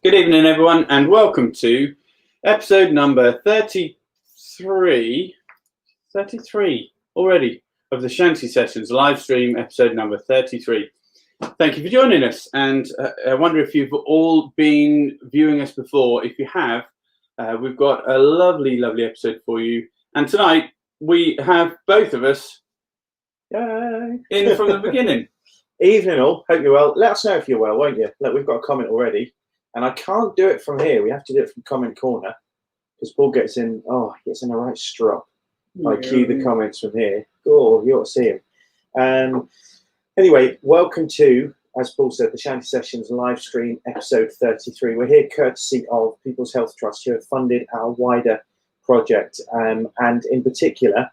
Good evening, everyone, and welcome to episode number 33 already of the Shanty Sessions live stream, episode number 33. Thank you for joining us, and I wonder if you've all been viewing us before. If you have, we've got a lovely episode for you, and tonight we have both of us in from the beginning. Evening all, hope you're well. Let us know if you're well, won't you? Look, we've got a comment already, and I can't do it from here. We have to do it from comment corner because Paul gets in a right strop. I cue the comments from here. Oh, you ought to see him. Anyway, welcome to, as Paul said, the Shanty Sessions live stream, episode 33. We're here courtesy of People's Health Trust, who have funded our wider project, and in particular,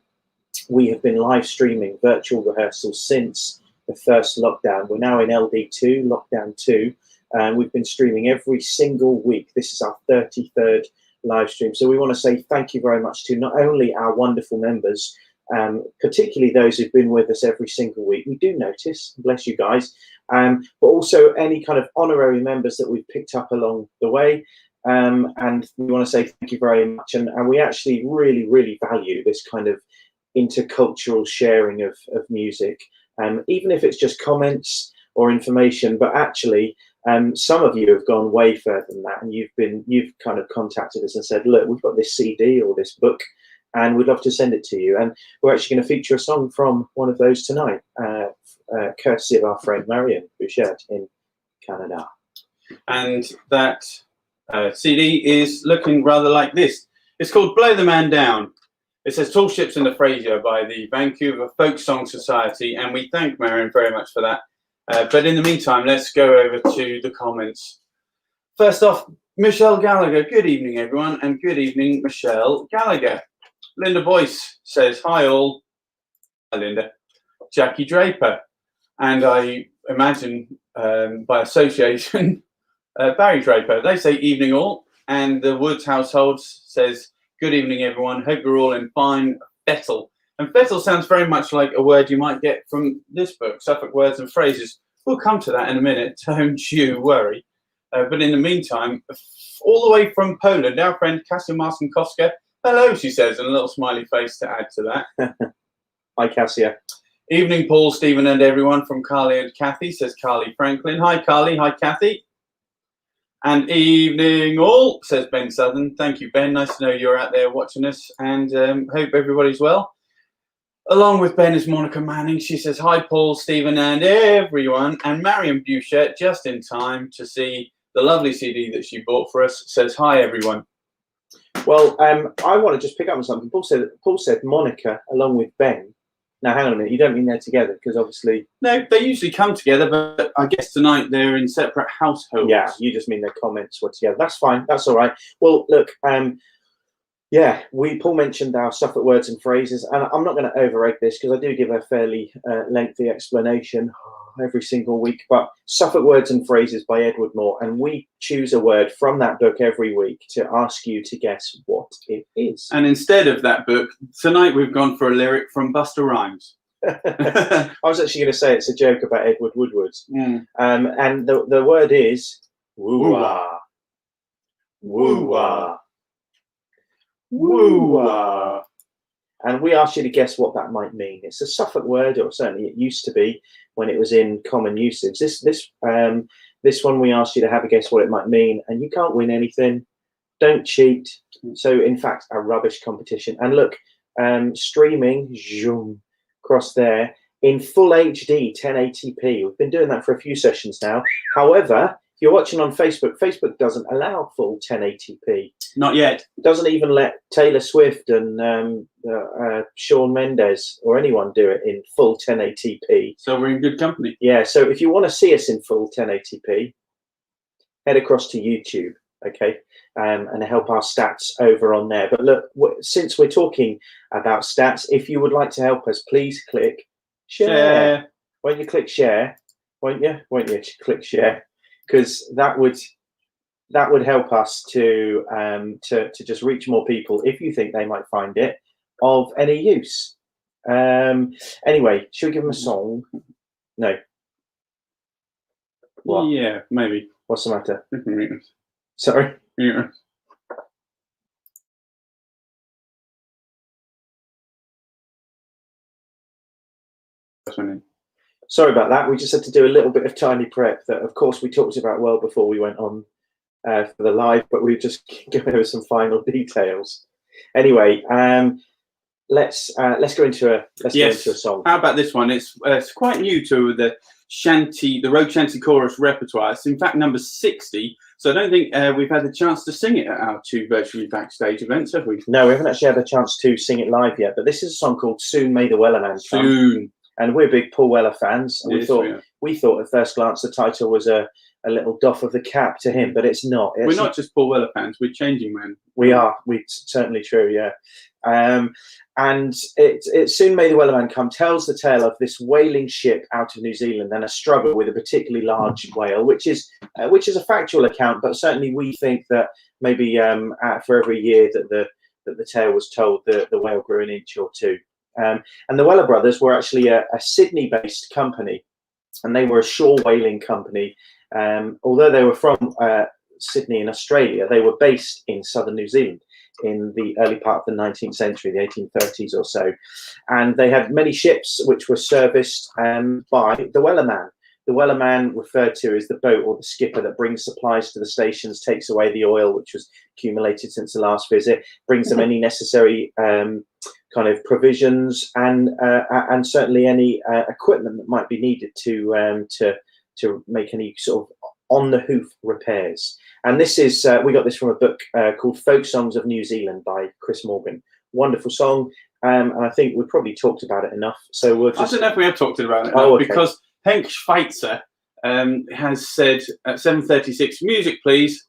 we have been live streaming virtual rehearsals since the first lockdown. We're now in LD2, lockdown 2, and we've been streaming every single week. This is our 33rd live stream. So we want to say thank you very much to not only our wonderful members, particularly those who've been with us every single week. We do notice, bless you guys, but also any kind of honorary members that we've picked up along the way. And we want to say thank you very much. And we actually really value this kind of intercultural sharing of music. Even if it's just comments or information, but actually some of you have gone way further than that, and you've kind of contacted us and said, look, we've got this CD or this book and we'd love to send it to you, and we're actually going to feature a song from one of those tonight, courtesy of our friend Marion Bouchard in Canada. And that CD is looking rather like this. It's called Blow the Man Down. It says Tall Ships in the Fraser by the Vancouver Folk Song Society, and we thank Marion very much for that. But in the meantime, let's go over to the comments. First off, Michelle Gallagher. Good evening, everyone, and good evening, Michelle Gallagher. Linda Boyce says, hi all. Hi, Linda. Jackie Draper. And I imagine, by association, Barry Draper. They say evening all. And the Woods household says, good evening, everyone. Hope you're all in fine fettle. And fettle sounds very much like a word you might get from this book, Suffolk Words and Phrases. We'll come to that in a minute, don't you worry. But in the meantime, all the way from Poland, our friend Kasia Marcinkowska. Hello, she says, and a little smiley face to add to that. Hi, Kasia. Evening, Paul, Stephen, and everyone from Carly and Kathy, says Carly Franklin. Hi, Carly. Hi, Kathy. And evening all, says Ben Southern. Thank you, Ben. Nice to know you're out there watching us, and hope everybody's well. Along with Ben is Monica Manning. She says, hi, Paul, Stephen, and everyone. And Marion Bouchard, just in time to see the lovely CD that she bought for us, says, hi, everyone. Well, I want to just pick up on something. Paul said Monica along with Ben. Now, hang on a minute. You don't mean they're together, because obviously... No, they usually come together, but I guess tonight they're in separate households. Yeah, you just mean their comments were together. That's fine. That's all right. Well, look, Paul mentioned our Suffolk Words and Phrases, and I'm not going to overrate this because I do give a fairly lengthy explanation every single week, but Suffolk Words and Phrases by Edward Moore, and we choose a word from that book every week to ask you to guess what it is. And instead of that book, tonight we've gone for a lyric from Busta Rhymes. I was actually going to say it's a joke about Edward Woodwards. And the word is woo-wah. Woo-wah. Woo-wah. And we asked you to guess what that might mean. It's a Suffolk word, or certainly it used to be when it was in common usage. This one we asked you to have a guess what it might mean, and you can't win anything. Don't cheat. So in fact, a rubbish competition. And look, streaming zoom across there in full HD 1080p. We've been doing that for a few sessions now. However, if you're watching on Facebook, Facebook doesn't allow full 1080p. Not yet. It doesn't even let Taylor Swift and Shawn Mendes or anyone do it in full 1080p. So we're in good company. Yeah, so if you want to see us in full 1080p, head across to YouTube, okay, and help our stats over on there. But look, since we're talking about stats, if you would like to help us, please click share. Won't you click share? Won't you? Won't you click share? Because that would help us to just reach more people if you think they might find it of any use. Anyway, should we give them a song? No. What? Yeah, maybe. What's the matter? Sorry. Yeah. Sorry about that. We just had to do a little bit of tiny prep that, of course, we talked about well before we went on for the live, but we just going over some final details. Anyway, let's go into a song. How about this one? It's quite new to the Road Shanty Chorus repertoire. It's in fact number 60. So I don't think we've had the chance to sing it at our 2 virtually backstage events, have we? No, we haven't actually had a chance to sing it live yet. But this is a song called "Soon May the Wellerman Come." Soon. And we're big Paul Weller fans. And we thought at first glance the title was a little doff of the cap to him, but it's not. We're not just Paul Weller fans. We're changing men. We are. It's certainly true. Yeah. And it Soon May the Wellerman Come tells the tale of this whaling ship out of New Zealand and a struggle with a particularly large whale, which is a factual account, but certainly we think that maybe for every year that the tale was told, the whale grew an inch or two. And the Weller brothers were actually a Sydney-based company, and they were a shore whaling company. Although they were from Sydney in Australia, they were based in southern New Zealand in the early part of the 19th century, the 1830s or so. And they had many ships which were serviced by the Wellerman. The Wellerman, referred to as the boat or the skipper that brings supplies to the stations, takes away the oil which was accumulated since the last visit, brings them any necessary kind of provisions and certainly any equipment that might be needed to make any sort of on the hoof repairs. And this is we got this from a book called Folk Songs of New Zealand by Chris Morgan. Wonderful song, and I think we probably talked about it enough. So we'll just... I don't know if we have talked about it enough, because Henk Schweitzer has said at 7:36, music please.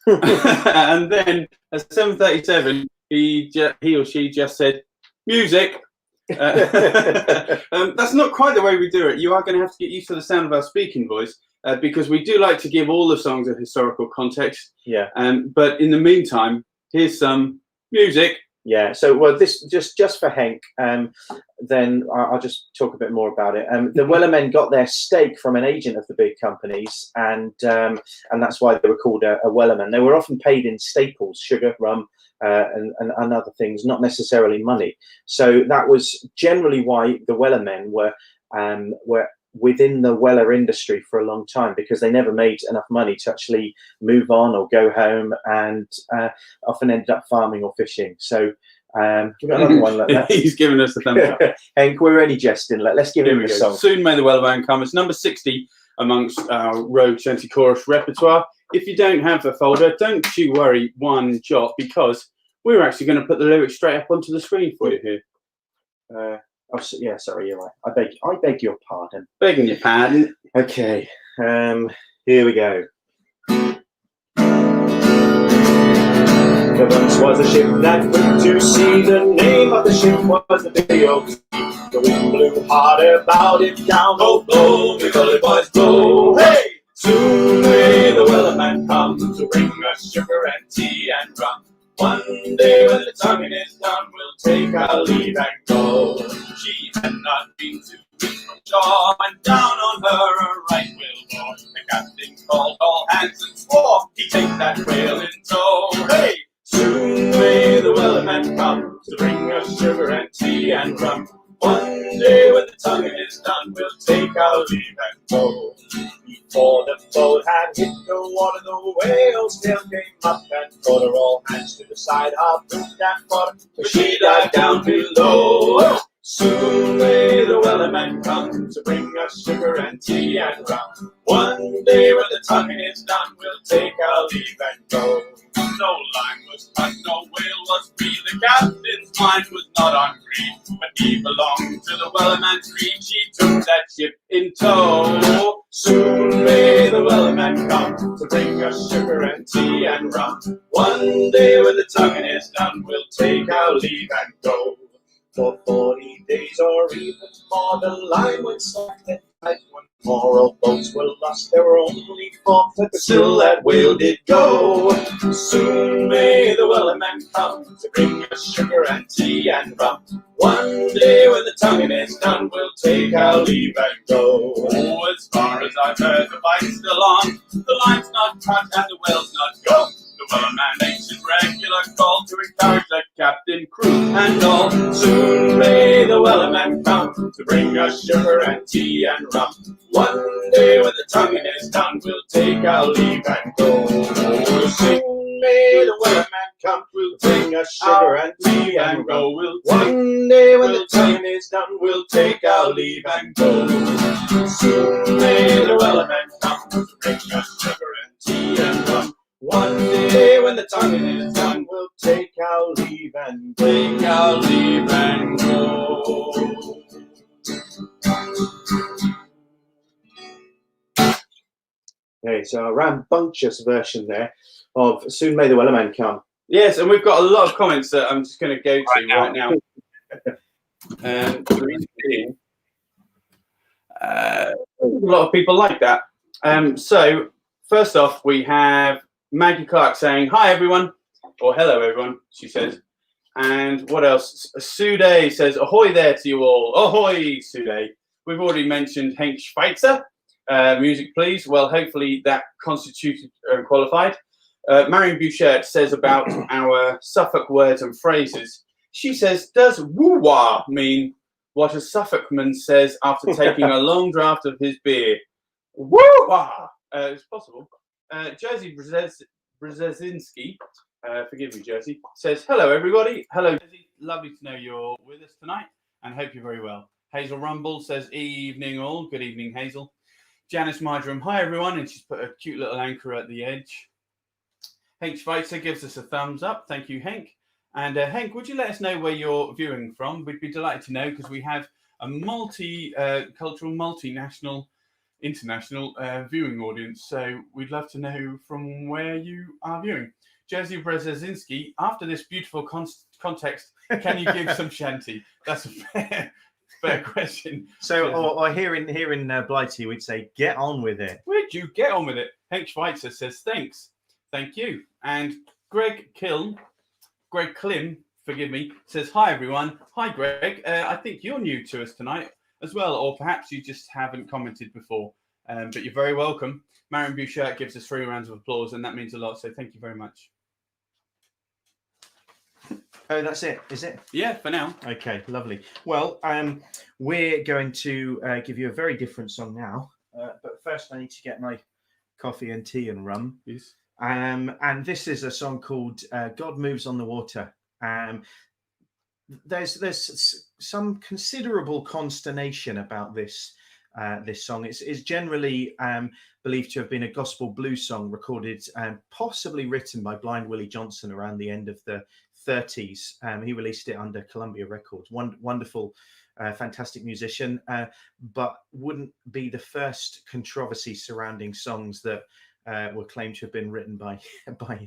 And then at 7:37, he or she just said music. That's not quite the way we do it. You are going to have to get used to the sound of our speaking voice, because we do like to give all the songs a historical context. Yeah. But in the meantime, here's some music. Yeah. So, well, this just for Henk, then I'll just talk a bit more about it. The Wellermen got their stake from an agent of the big companies, and that's why they were called a Wellerman. They were often paid in staples, sugar, rum, and other things, not necessarily money. So that was generally why the Wellermen were within the Weller industry for a long time, because they never made enough money to actually move on or go home, and often ended up farming or fishing. So we've got another one like that. He's giving us the thumbs up. Henk, we're only jesting. Let's give him a song. Soon May the Wellerman Come. It's number 60 amongst our Road Shanty Chorus repertoire. If you don't have a folder, don't you worry one jot, because we're actually going to put the lyrics straight up onto the screen for you here. Yeah, sorry, you're right. I beg your pardon. Begging your pardon. Okay, here we go. There once was a ship that went to sea. The name of the ship was the V.O.T. The wind blew hard about it down. Oh, blow, me gully boys, blow. Hey! Soon may the Wellerman come to bring us sugar and tea and rum. One day when the tonguing is done, we'll take our leave and go. She had not been 2 weeks from shore, and down on her a right whale bore. The captain called all hands and swore he'd take that whale in tow. Hey! Soon may the Wellerman come to bring us sugar and tea and rum. One day when the tonguing is done, we'll take our leave and go. Before the boat had hit the water, the whale's tail came up and caught her. All hands to the side, harpooned and fought her, but she died down below. Soon may the Wellerman come to bring us sugar and tea and rum. One day when the tonguing is done, we'll take our leave and go. No line was cut, no whale was free. The captain's mind was not on greed, but he belonged to the Wellerman's creed. She took that ship in tow. Soon may the Wellerman come to bring us sugar and tea and rum. One day when the tonguing is done, we'll take our leave and go. For 40 days or even more, the line went soft and tight. When more boats were lost, there were only 4, but still that whale did go. Soon may the Wellerman come to bring us sugar and tea and rum. One day when the tonguing is done, we'll take our leave and go. Oh, as far as I've heard, the fight's still on. The line's not cut and the well's not gone. The Wellerman makes his regular call to encourage the captain, crew, and all. Soon may the Wellerman come to bring us sugar and tea and rum. One day when the tonguing is done, we'll take our leave and go. Soon may the Wellerman come, we'll bring us sugar and tea and rum. One day when the tonguing is done, we'll take our leave and go. Soon may the Wellerman come to bring us sugar and tea and rum. One day when the tonguing is done, we'll take our leave and go. Take our leave and go. Okay, so a rambunctious version there of Soon May the Wellerman Come. Yes, and we've got a lot of comments that I'm just going to go to right now. The reason being, a lot of people like that. So, first off, we have Maggie Clark saying, "Hi everyone," or "Hello everyone," she says. And what else? Sude says, "Ahoy there to you all." Ahoy, Sude. We've already mentioned Henk Schweitzer. Music, please. Well, hopefully that constituted qualified. Marion Bouchert says about our Suffolk words and phrases. She says, "Does woo-wah mean what a Suffolkman says after taking a long draught of his beer?" Woo-wah! It's possible. Jersey Brzezinski, forgive me, Jersey, says, "Hello, everybody." Hello, Jersey. Lovely to know you're with us tonight and hope you're very well. Hazel Rumble says, "Evening all." Good evening, Hazel. Janice Marjoram, "Hi, everyone." And she's put a cute little anchor at the edge. Henk Schweitzer gives us a thumbs up. Thank you, Henk. And Henk, would you let us know where you're viewing from? We'd be delighted to know because we have a multi-cultural, multinational, international viewing audience. So we'd love to know from where you are viewing. Jerzy Brzezinski, after this beautiful context, can you give some shanty? That's a fair question. So, or here in Blighty, we'd say, "Get on with it." Would you get on with it? Henk Schweitzer says, "Thanks." Thank you. And Greg Klim, forgive me, says, "Hi, everyone." Hi, Greg. I think you're new to us tonight as well, or perhaps you just haven't commented before, but you're very welcome. Marion Bouchert gives us 3 rounds of applause, and that means a lot, so thank you very much. Oh, that's it, is it? Yeah, for now. Okay, lovely. Well, we're going to give you a very different song now, but first I need to get my coffee and tea and rum. Yes. And this is a song called "God Moves on the Water." There's some considerable consternation about this song. It's generally believed to have been a gospel blues song recorded and possibly written by Blind Willie Johnson around the end of the 30s. He released it under Columbia Records. Wonderful, fantastic musician, but wouldn't be the first controversy surrounding songs that were claimed to have been written by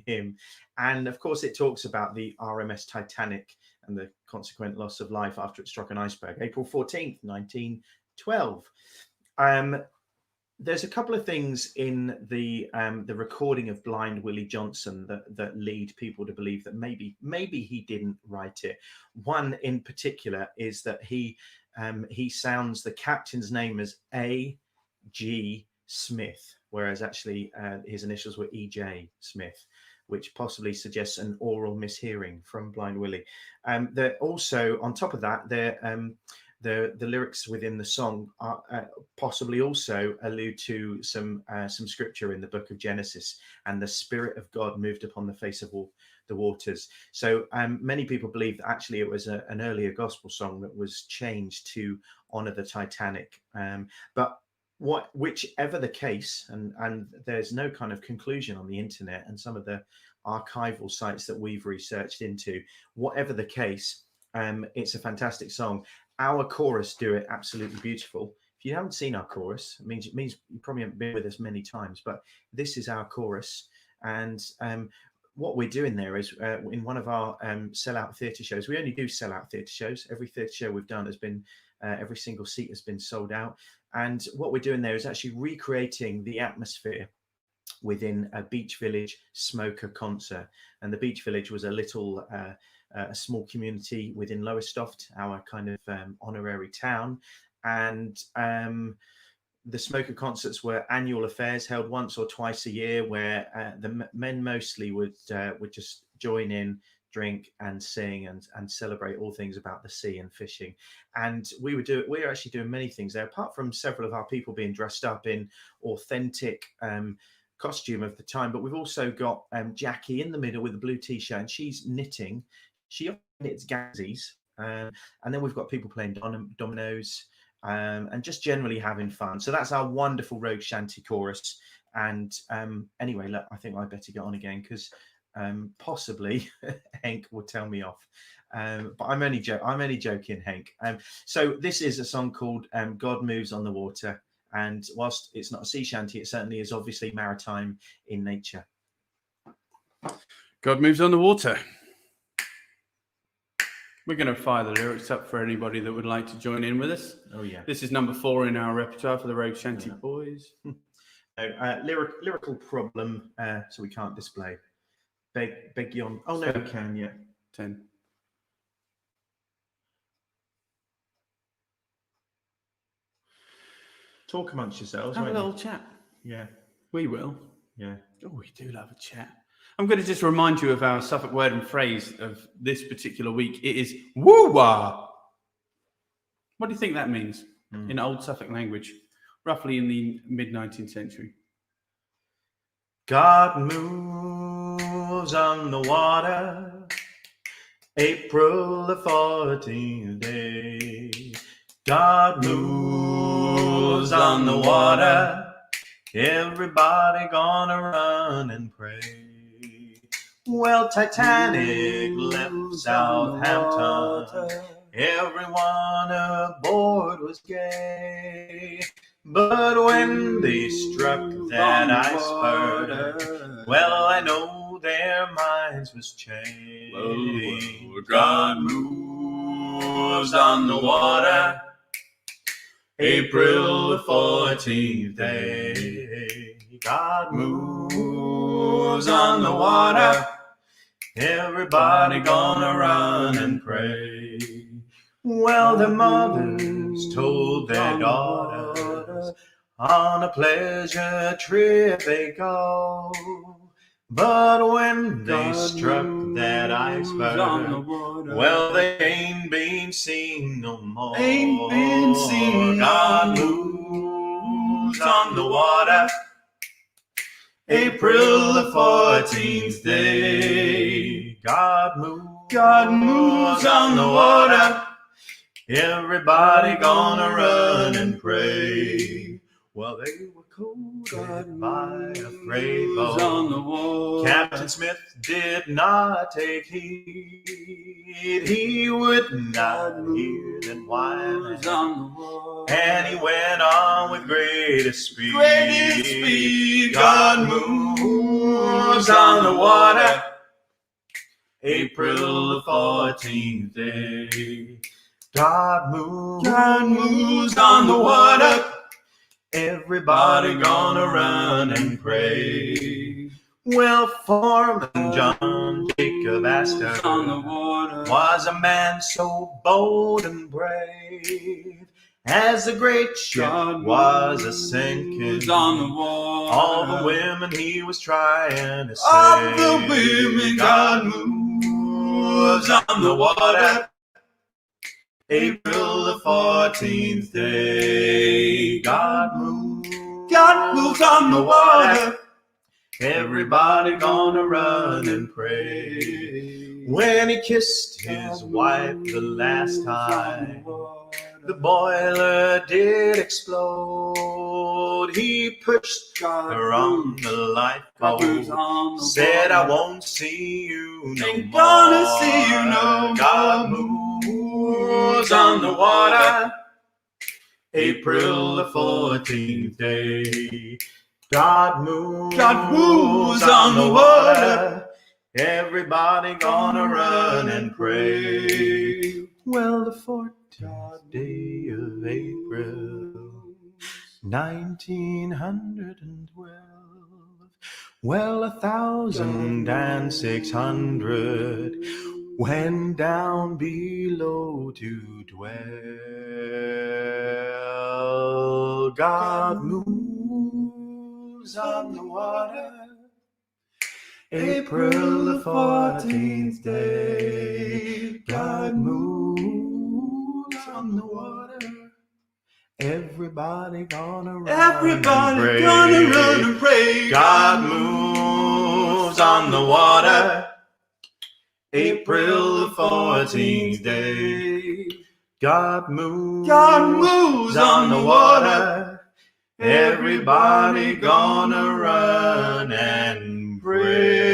him. And of course, it talks about the RMS Titanic and the consequent loss of life after it struck an iceberg, April 14th, 1912. There's a couple of things in the recording of Blind Willie Johnson that lead people to believe that maybe he didn't write it. One in particular is that he sounds the captain's name as A.G. Smith, whereas actually his initials were E.J. Smith, which possibly suggests an oral mishearing from Blind Willie. They're also, on top of that, the lyrics within the song are, possibly also allude to some scripture in the book of Genesis, and the Spirit of God moved upon the face of all the waters. So many people believe that actually it was an earlier gospel song that was changed to honor the Titanic. But whichever the case, and there's no kind of conclusion on the internet and some of the archival sites that we've researched into, whatever the case, it's a fantastic song. Our chorus do it absolutely beautiful. If you haven't seen our chorus, it means you probably haven't been with us many times, but this is our chorus. And what we're doing there is in one of our sellout theatre shows. We only do sellout theatre shows. Every theatre show we've done has been every single seat has been sold out. And what we're doing there is actually recreating the atmosphere within a beach village smoker concert. And the beach village was a little a small community within Lowestoft, our kind of honorary town. And the smoker concerts were annual affairs held once or twice a year, where the men mostly would just join in, drink and sing and celebrate all things about the sea and fishing. And we were actually doing many things there, apart from several of our people being dressed up in authentic costume of the time. But we've also got Jackie in the middle with a blue t-shirt, and she's knitting. She knits gazies, and then we've got people playing dominoes, and just generally having fun. So that's our wonderful Rogue Shanty chorus. And anyway, look, I think I better get on again, because possibly Henk will tell me off. But I'm only joking, Henk. So this is a song called God Moves on the Water. And whilst it's not a sea shanty, it certainly is obviously maritime in nature. God Moves on the Water. We're going to fire the lyrics up for anybody that would like to join in with us. Oh, yeah. This is number 4 in our repertoire for the Rogue Shanty boys. Lyrical problem, so we can't display. Beg yon. Oh, no, we can, yeah. 10. Talk amongst yourselves. Have a little chat. Yeah. We will. Yeah. Oh, we do love a chat. I'm going to just remind you of our Suffolk word and phrase of this particular week. It is woo-wah. What do you think that means in Old Suffolk language, roughly in the mid-19th century? God moves on the water, April the 14th day. God moves on the water, everybody gonna run and pray. Well, Titanic left Southampton, everyone aboard was gay. But when they struck that iceberg, well, I know their minds was changed. Whoa, God moves on the water, April the 14th day. God moves on the water, everybody gonna run and pray. Well, the mothers told their daughters, on a pleasure trip they go. But when they struck that iceberg, well, they ain't been seen no more. Ain't been seen. God moves on the water, April the 14th day. God moves on the water, everybody gonna run and pray. Well, they were courted by a freight boat on the water. Captain Smith did not take heed. He would not hear them whine, and he went on with greatest speed. God moves on the water, April the 14th day. God moves on the water, everybody gonna run and pray. Well, Foreman John Jacob Astor was a man so bold and brave. As the great ship was a sinking, all the women he was trying to save. All the women, God moves on the water, April the 14th day. God moves on the water, everybody gonna run and pray. When he kissed his wife the last time, the boiler did explode. He pushed her on the lifeboat, said, I won't see you no Ain't more. gonna see you no God moves on the water, April the 14th day. God moves on the water, everybody gonna run and pray. Well, the 14th day of April, 1912, Well, 1,600 went down below to dwell. God moves on the water. April the 14th day. God moves on the water. Everybody gonna run and pray. God moves on the water. April the 14th day. God moves on the water. Everybody gonna run and pray.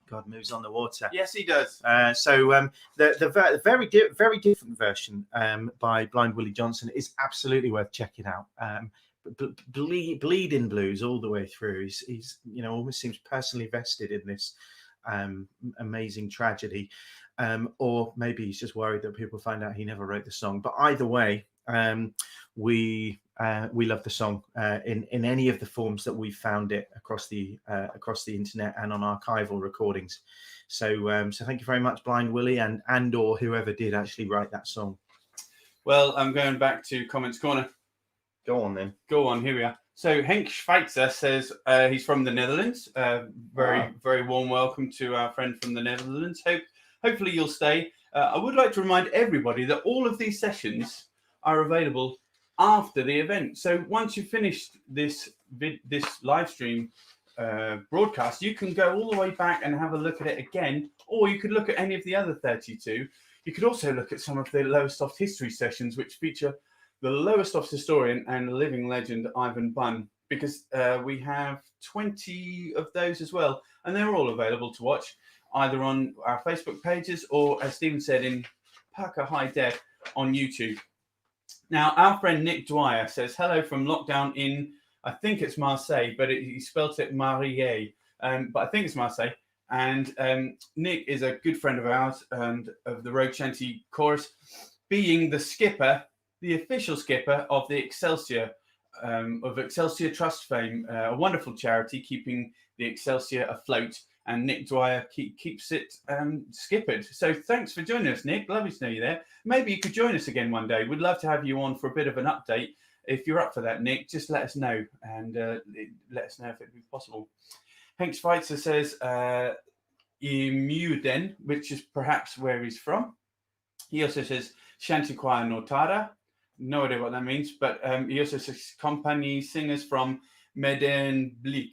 God moves on the water. Yes, he does. The very different version by Blind Willie Johnson is absolutely worth checking out. Bleeding blues all the way through. He's almost seems personally vested in this amazing tragedy, or maybe he's just worried that people find out he never wrote the song. But either way, we love the song in any of the forms that we found it across the internet and on archival recordings. So thank you very much, Blind Willie, and or whoever did actually write that song. Well, I'm going back to Comments Corner. Go on then. Go on, here we are. So Henk Schweitzer says he's from the Netherlands. Very warm welcome to our friend from the Netherlands. Hopefully you'll stay. I would like to remind everybody that all of these sessions are available after the event. So once you've finished this live stream broadcast, you can go all the way back and have a look at it again, or you could look at any of the other 32. You could also look at some of the Lowestoft history sessions, which feature the Lowestoft historian and living legend Ivan Bunn, because we have 20 of those as well, and they're all available to watch either on our Facebook pages or, as Stephen said, in Parker High Def on YouTube. Now, our friend Nick Dwyer says hello from lockdown in, I think it's Marseille, but he spelt it Marseille, but I think it's Marseille. And Nick is a good friend of ours and of the Rogue Shanty Chorus, being the skipper, the official skipper of the Excelsior Trust fame, a wonderful charity keeping the Excelsior afloat. And Nick Dwyer keeps it skippered. So thanks for joining us, Nick. Lovely to know you there. Maybe you could join us again one day. We'd love to have you on for a bit of an update. If you're up for that, Nick, just let us know and let us know if it'd be possible. Henk Schweitzer says Imuden, which is perhaps where he's from. He also says Shanty Choir Notada. No idea what that means, but he also says company singers from Medemblik.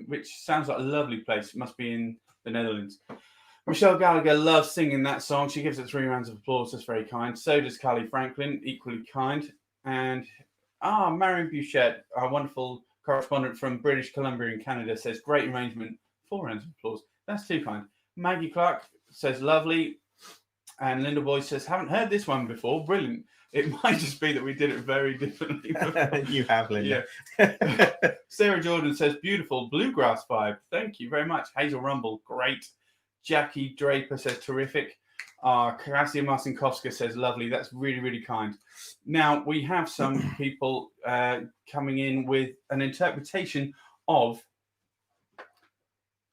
Which sounds like a lovely place. It must be in the Netherlands. Michelle Gallagher loves singing that song. She gives it 3 rounds of applause. That's very kind. So does Carly Franklin, equally kind. And Marion Bouchette, our wonderful correspondent from British Columbia in Canada, says great arrangement. 4 rounds of applause. That's too kind. Maggie Clark says lovely. And Linda Boyce says, haven't heard this one before. Brilliant. It might just be that we did it very differently before. You have, Linda. Yeah. Sarah Jordan says, beautiful bluegrass vibe. Thank you very much. Hazel Rumble, great. Jackie Draper says, terrific. Kasia Marcinkowska says, lovely. That's really, really kind. Now, we have some people coming in with an interpretation of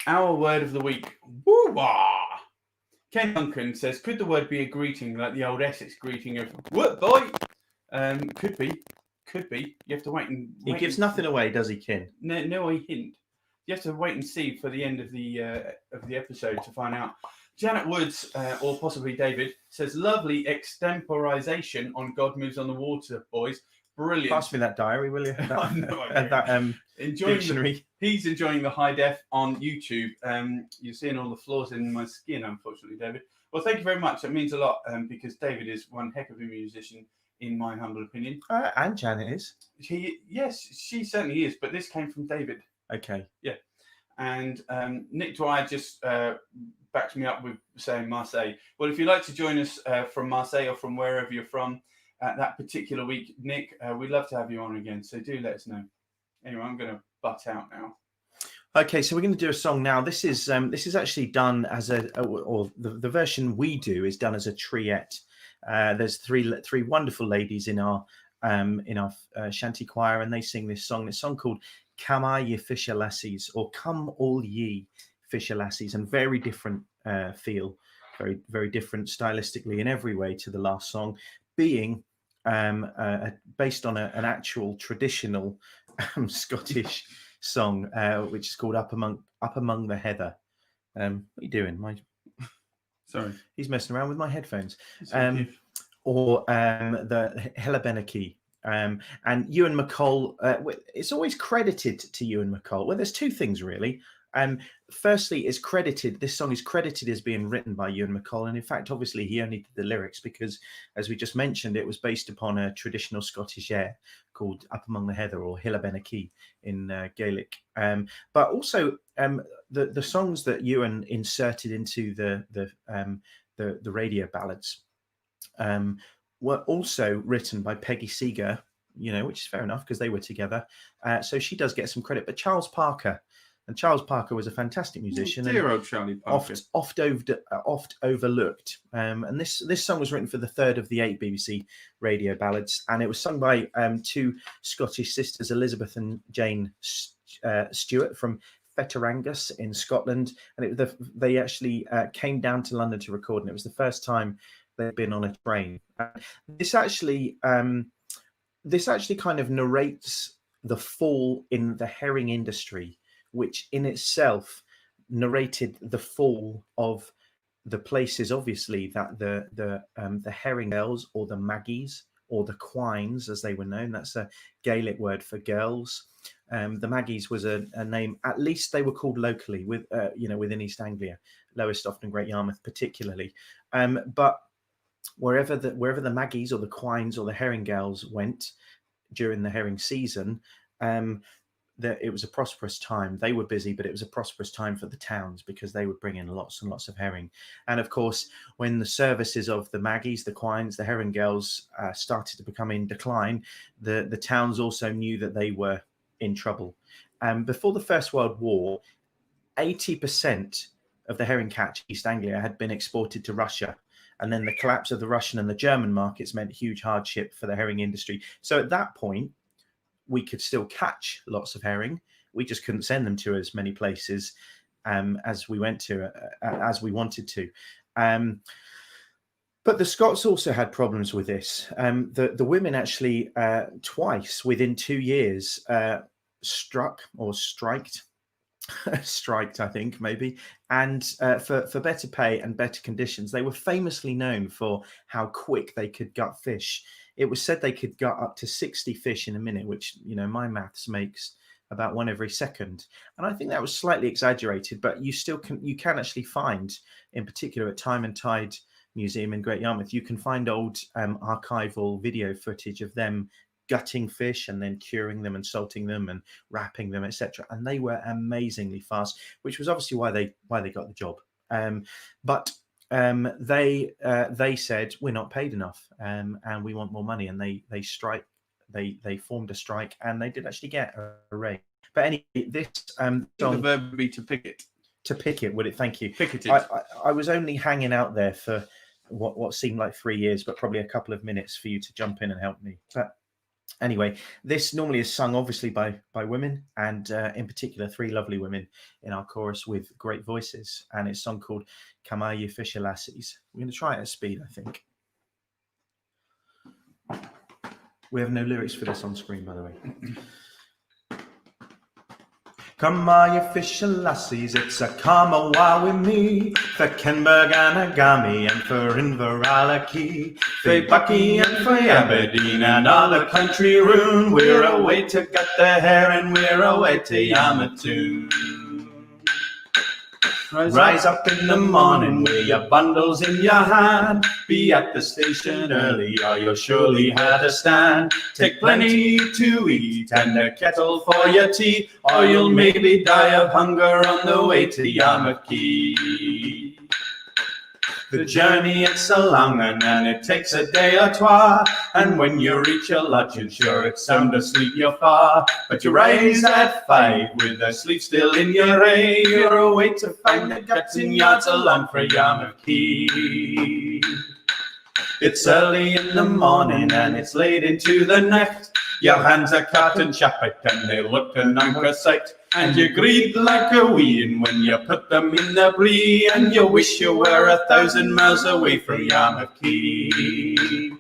our word of the week. Woo-wah! Ken Duncan says, could the word be a greeting like the old Essex greeting of "what boy"? Could be. You have to wait and. He gives nothing away, does he, Ken? No, I hint. You have to wait and see for the end of the episode to find out. Janet Woods, or possibly David, says, lovely extemporization on God Moves on the Water, boys. Brilliant. Pass me that diary, will you? Enjoying dictionary. He's enjoying the high def on YouTube. You're seeing all the flaws in my skin, unfortunately, David. Well, thank you very much. That means a lot because David is one heck of a musician, in my humble opinion. And Janet is. Yes, she certainly is. But this came from David. Okay. Yeah. And Nick Dwyer just backs me up with saying Marseille. Well, if you'd like to join us from Marseille or from wherever you're from at that particular week, Nick, we'd love to have you on again. So do let us know. Anyway, I'm going to butt out now. Okay, so we're going to do a song now. This is actually done as the version we do is done as a triette. There's three wonderful ladies in our in our shanty choir, and they sing this song. It's a song called "Come I Ye Fisher Lassies," or "Come All Ye Fisher Lassies," and very different feel, very, very different stylistically in every way to the last song, being based on an actual traditional Scottish song, which is called Up Among the Heather. What are you doing? Sorry, he's messing around with my headphones. Okay. Or the Helabenaki. And Ewan MacColl, it's always credited to Ewan MacColl. Well, there's two things really. Firstly, this song is credited as being written by Ewan MacColl, and in fact, obviously, he only did the lyrics because, as we just mentioned, it was based upon a traditional Scottish air called "Up Among the Heather" or "Helabenaki" in Gaelic. But also, the songs that Ewan inserted into the radio ballads were also written by Peggy Seeger, which is fair enough because they were together. So she does get some credit. But Charles Parker was a fantastic musician. Dear old Charlie Parker. Oft overlooked. And this song was written for the third of the 8 BBC radio ballads, and it was sung by 2 Scottish sisters, Elizabeth and Jane Stewart from Fetterangus in Scotland. And they actually came down to London to record, and it was the first time they'd been on a train. This actually kind of narrates the fall in the herring industry, which in itself narrated the fall of the places, obviously, that the herring girls, or the Maggies, or the Quines, as they were known. That's a Gaelic word for girls. The Maggies was a name, at least they were called locally, within East Anglia, Lowestoft and Great Yarmouth particularly. But wherever the Maggies or the Quines or the herring girls went during the herring season, it was a prosperous time. They were busy, but it was a prosperous time for the towns because they would bring in lots and lots of herring. And of course, when the services of the Maggies, the Quines, the herring girls started to become in decline, the towns also knew that they were in trouble. Before the First World War, 80% of the herring catch East Anglia had been exported to Russia. And then the collapse of the Russian and the German markets meant huge hardship for the herring industry. So at that point, we could still catch lots of herring. We just couldn't send them to as many places as we wanted to. But the Scots also had problems with this. The women actually twice within 2 years striked, I think, maybe, and for better pay and better conditions. They were famously known for how quick they could gut fish. It was said they could gut up to 60 fish in a minute, which, my maths makes about 1 every second. And I think that was slightly exaggerated, but you can actually find, in particular at Time and Tide Museum in Great Yarmouth, you can find old archival video footage of them gutting fish and then curing them and salting them and wrapping them, etc. And they were amazingly fast, which was obviously why they got the job. But they said, we're not paid enough, and we want more money, and they formed a strike, and they did actually get a raise. But anyway, this song, the verb would be to picket. To picket, would it? Thank you. Picketed. I was only hanging out there for what seemed like 3 years, but probably a couple of minutes for you to jump in and help me. But anyway, this normally is sung obviously by women, and in particular 3 lovely women in our chorus with great voices, and it's a song called "Come I Ye Fisher Lassies." We're going to try it at speed, I think. We have no lyrics for this on screen, by the way. Come I ye fisher lassies, it's a come a while with me, for Kenburg and Agami and for Inveralakey, for Bucky and for Aberdeen and all the country round. We're away to gut the herring, we're away to Yarmouth. Rise up in the morning with your bundles in your hand. Be at the station early or you'll surely have a stand. Take plenty to eat and a kettle for your tea, or you'll maybe die of hunger on the way to Yarmouth Quay. The journey it's a long one and it takes a day or twa, and when you reach your lodging sure it's sound asleep you're far. But you rise at 5 with the sleep still in your eye. You're away to find the guts in yards along for Yarmouth Quay. It's early in the morning and it's late into the night. Your hands are caught and chapped and they look an anchor sight. And you greet like a wean when you put them in the bree, and you wish you were 1,000 miles away from Yarmouth Quay.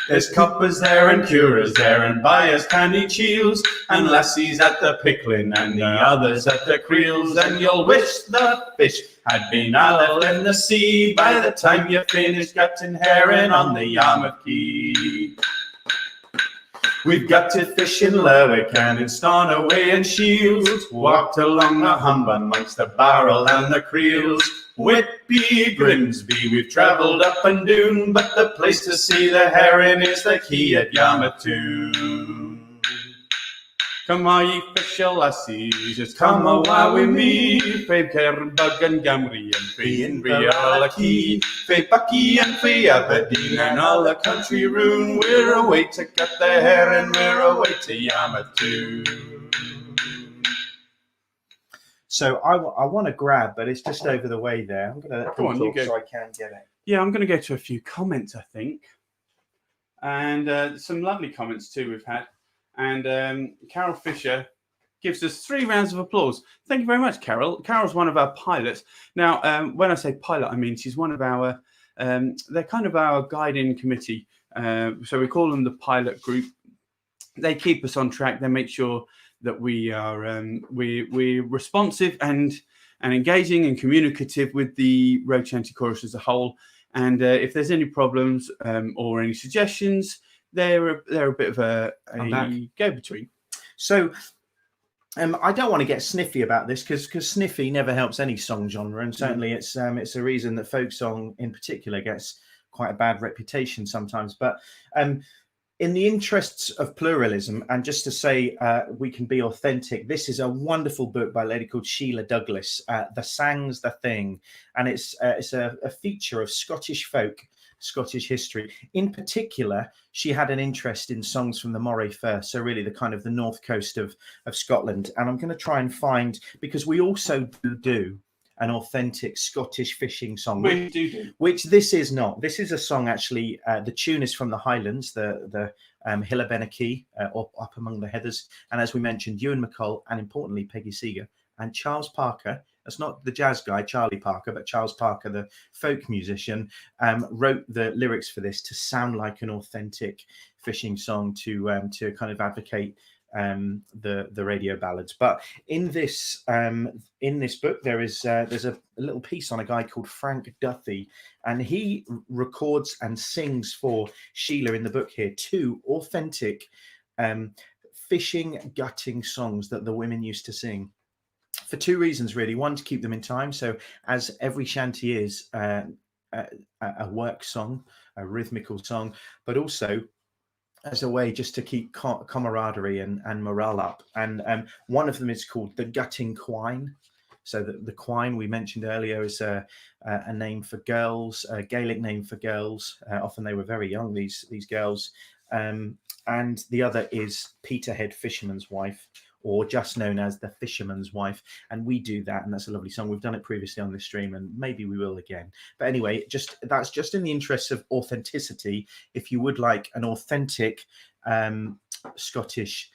There's coppers there and curers there and buyers canny cheels, and lassies at the pickling and the others at the creels, and you'll wish the fish had been all in the sea by the time you finish gutting herring on the Yarmouth Quay. We've got to fish in Lerwick and in Stornoway and Shields, walked along the Humber amongst the Barrel and the Creels. Whitby, Grimsby, we've travelled up and down, but the place to see the herring is the quay at Yarmouth Town. Come all ye fisher lassies, just come a while with me, fae Cairnbug and Gamry and fae Inverell Quay, fae Bucky and fae Aberdeen and all the country round. We're away to get the herring, we're away to Yarmouth Town. So I want to grab, but it's just over the way there. I'm going to let them talk so I can get it. Yeah, I'm going to go to a few comments, I think. And some lovely comments too we've had. And Carol Fisher gives us 3 rounds of applause. Thank you very much, Carol. Carol's one of our pilots. Now, when I say pilot, I mean she's one of our, they're kind of our guiding committee. So we call them the pilot group. They keep us on track. They make sure that we are we're responsive and engaging and communicative with the Road Shanty Chorus as a whole. And if there's any problems or any suggestions, they're a bit of a go-between. So I don't want to get sniffy about this because sniffy never helps any song genre, and certainly it's a reason that folk song in particular gets quite a bad reputation sometimes. But in the interests of pluralism, and just to say we can be authentic, this is a wonderful book by a lady called Sheila Douglas, The Sang's the Thing, and it's a feature of Scottish folk, Scottish history. In particular, she had an interest in songs from the Moray Firth, so really the kind of the north coast of Scotland. And I'm going to try and find, because we also do an authentic Scottish fishing song, which this is not. This is a song actually. The tune is from the Highlands, the Hillabenachie, up among the heathers. And as we mentioned, Ewan McColl and importantly Peggy Seeger and Charles Parker. That's not the jazz guy, Charlie Parker, but Charles Parker, the folk musician, wrote the lyrics for this to sound like an authentic fishing song to kind of advocate the radio ballads. But in this book there's a little piece on a guy called Frank Duthie, and he records and sings for Sheila in the book here 2 authentic fishing gutting songs that the women used to sing, for 2 reasons really. One, to keep them in time, so as every shanty is a work song, a rhythmical song, but also as a way just to keep camaraderie and morale up. And one of them is called the Gutting Quine. So the quine we mentioned earlier is a name for girls, a Gaelic name for girls. Often they were very young, these girls. And the other is Peterhead Fisherman's Wife, or just known as the Fisherman's Wife. And we do that, and that's a lovely song. We've done it previously on this stream, and maybe we will again. But anyway, that's just in the interest of authenticity. If you would like an authentic Scottish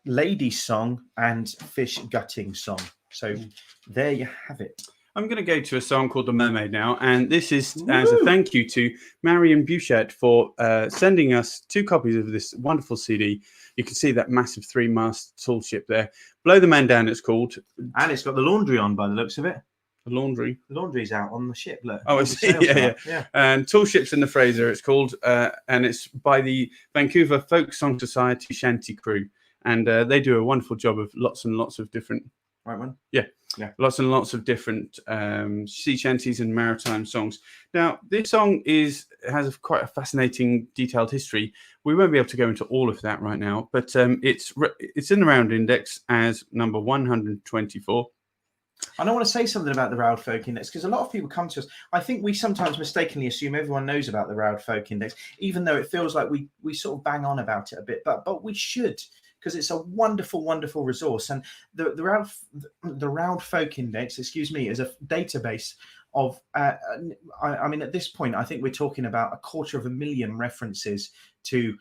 lady song and fish gutting song. So there you have it. I'm going to go to a song called The Mermaid now, and this is as a thank you to Marion Bouchette for sending us 2 copies of this wonderful CD. You can see that massive 3-mast tall ship there. Blow the Man Down, it's called. And it's got the laundry on by the looks of it. The laundry? The laundry's out on the ship, look. Oh, I see, yeah. And Tall Ships in the Fraser, it's called, and it's by the Vancouver Folk Song Society Shanty Crew. And they do a wonderful job of lots and lots of different... Right one? Yeah. Lots and lots of different sea shanties and maritime songs. Now, this song has quite a fascinating, detailed history. We won't be able to go into all of that right now, but it's in the Round Index as number 124. And I want to say something about the Roud Folk Index, because a lot of people come to us. I think we sometimes mistakenly assume everyone knows about the Roud Folk Index, even though it feels like we sort of bang on about it a bit, but we should, because it's a wonderful, wonderful resource. And the Roud Folk Index, is a database of I mean, at this point, I think we're talking about 250,000 references to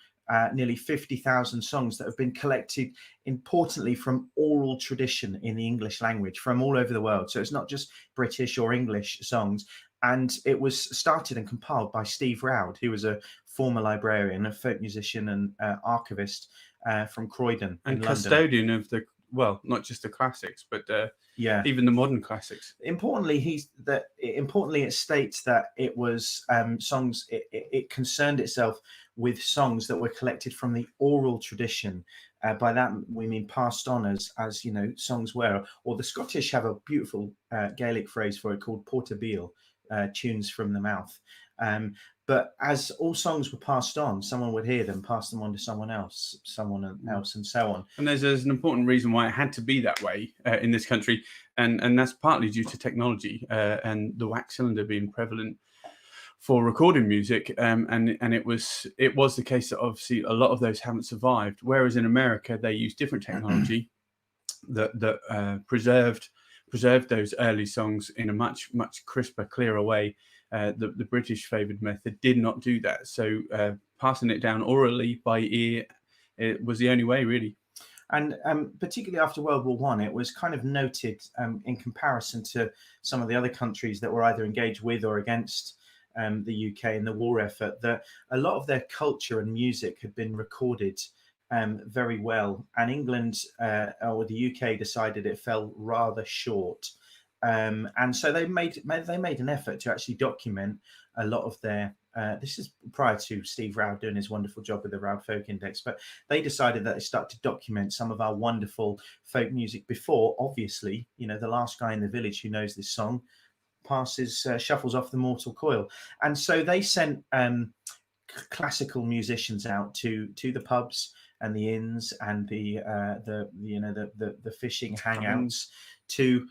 nearly 50,000 songs that have been collected, importantly, from oral tradition in the English language from all over the world. So it's not just British or English songs. And it was started and compiled by Steve Roud, who was a former librarian, a folk musician and archivist from Croydon and in custodian of the, well, not just the classics, but even the modern classics. Importantly, it states that it was songs. It concerned itself with songs that were collected from the oral tradition. By that we mean passed on as you know, songs were. Or the Scottish have a beautiful Gaelic phrase for it called portabile, tunes from the mouth. But as all songs were passed on, someone would hear them, pass them on to someone else, and so on. And there's an important reason why it had to be that way in this country, and that's partly due to technology and the wax cylinder being prevalent for recording music. And it was the case that obviously a lot of those haven't survived. Whereas in America, they use different technology that preserved those early songs in a much crisper, clearer way. The British favoured method did not do that. So passing it down orally by ear, it was the only way, really. And particularly after World War I, it was kind of noted in comparison to some of the other countries that were either engaged with or against the UK in the war effort, that a lot of their culture and music had been recorded very well. And England or the UK decided it fell rather short. And so they made an effort to actually document a lot of their. This is prior to Steve Roud doing his wonderful job with the Roud Folk Index, but they decided that they started to document some of our wonderful folk music before, obviously, you know, the last guy in the village who knows this song shuffles off the mortal coil. And so they sent classical musicians out to the pubs and the inns and the fishing hangouts to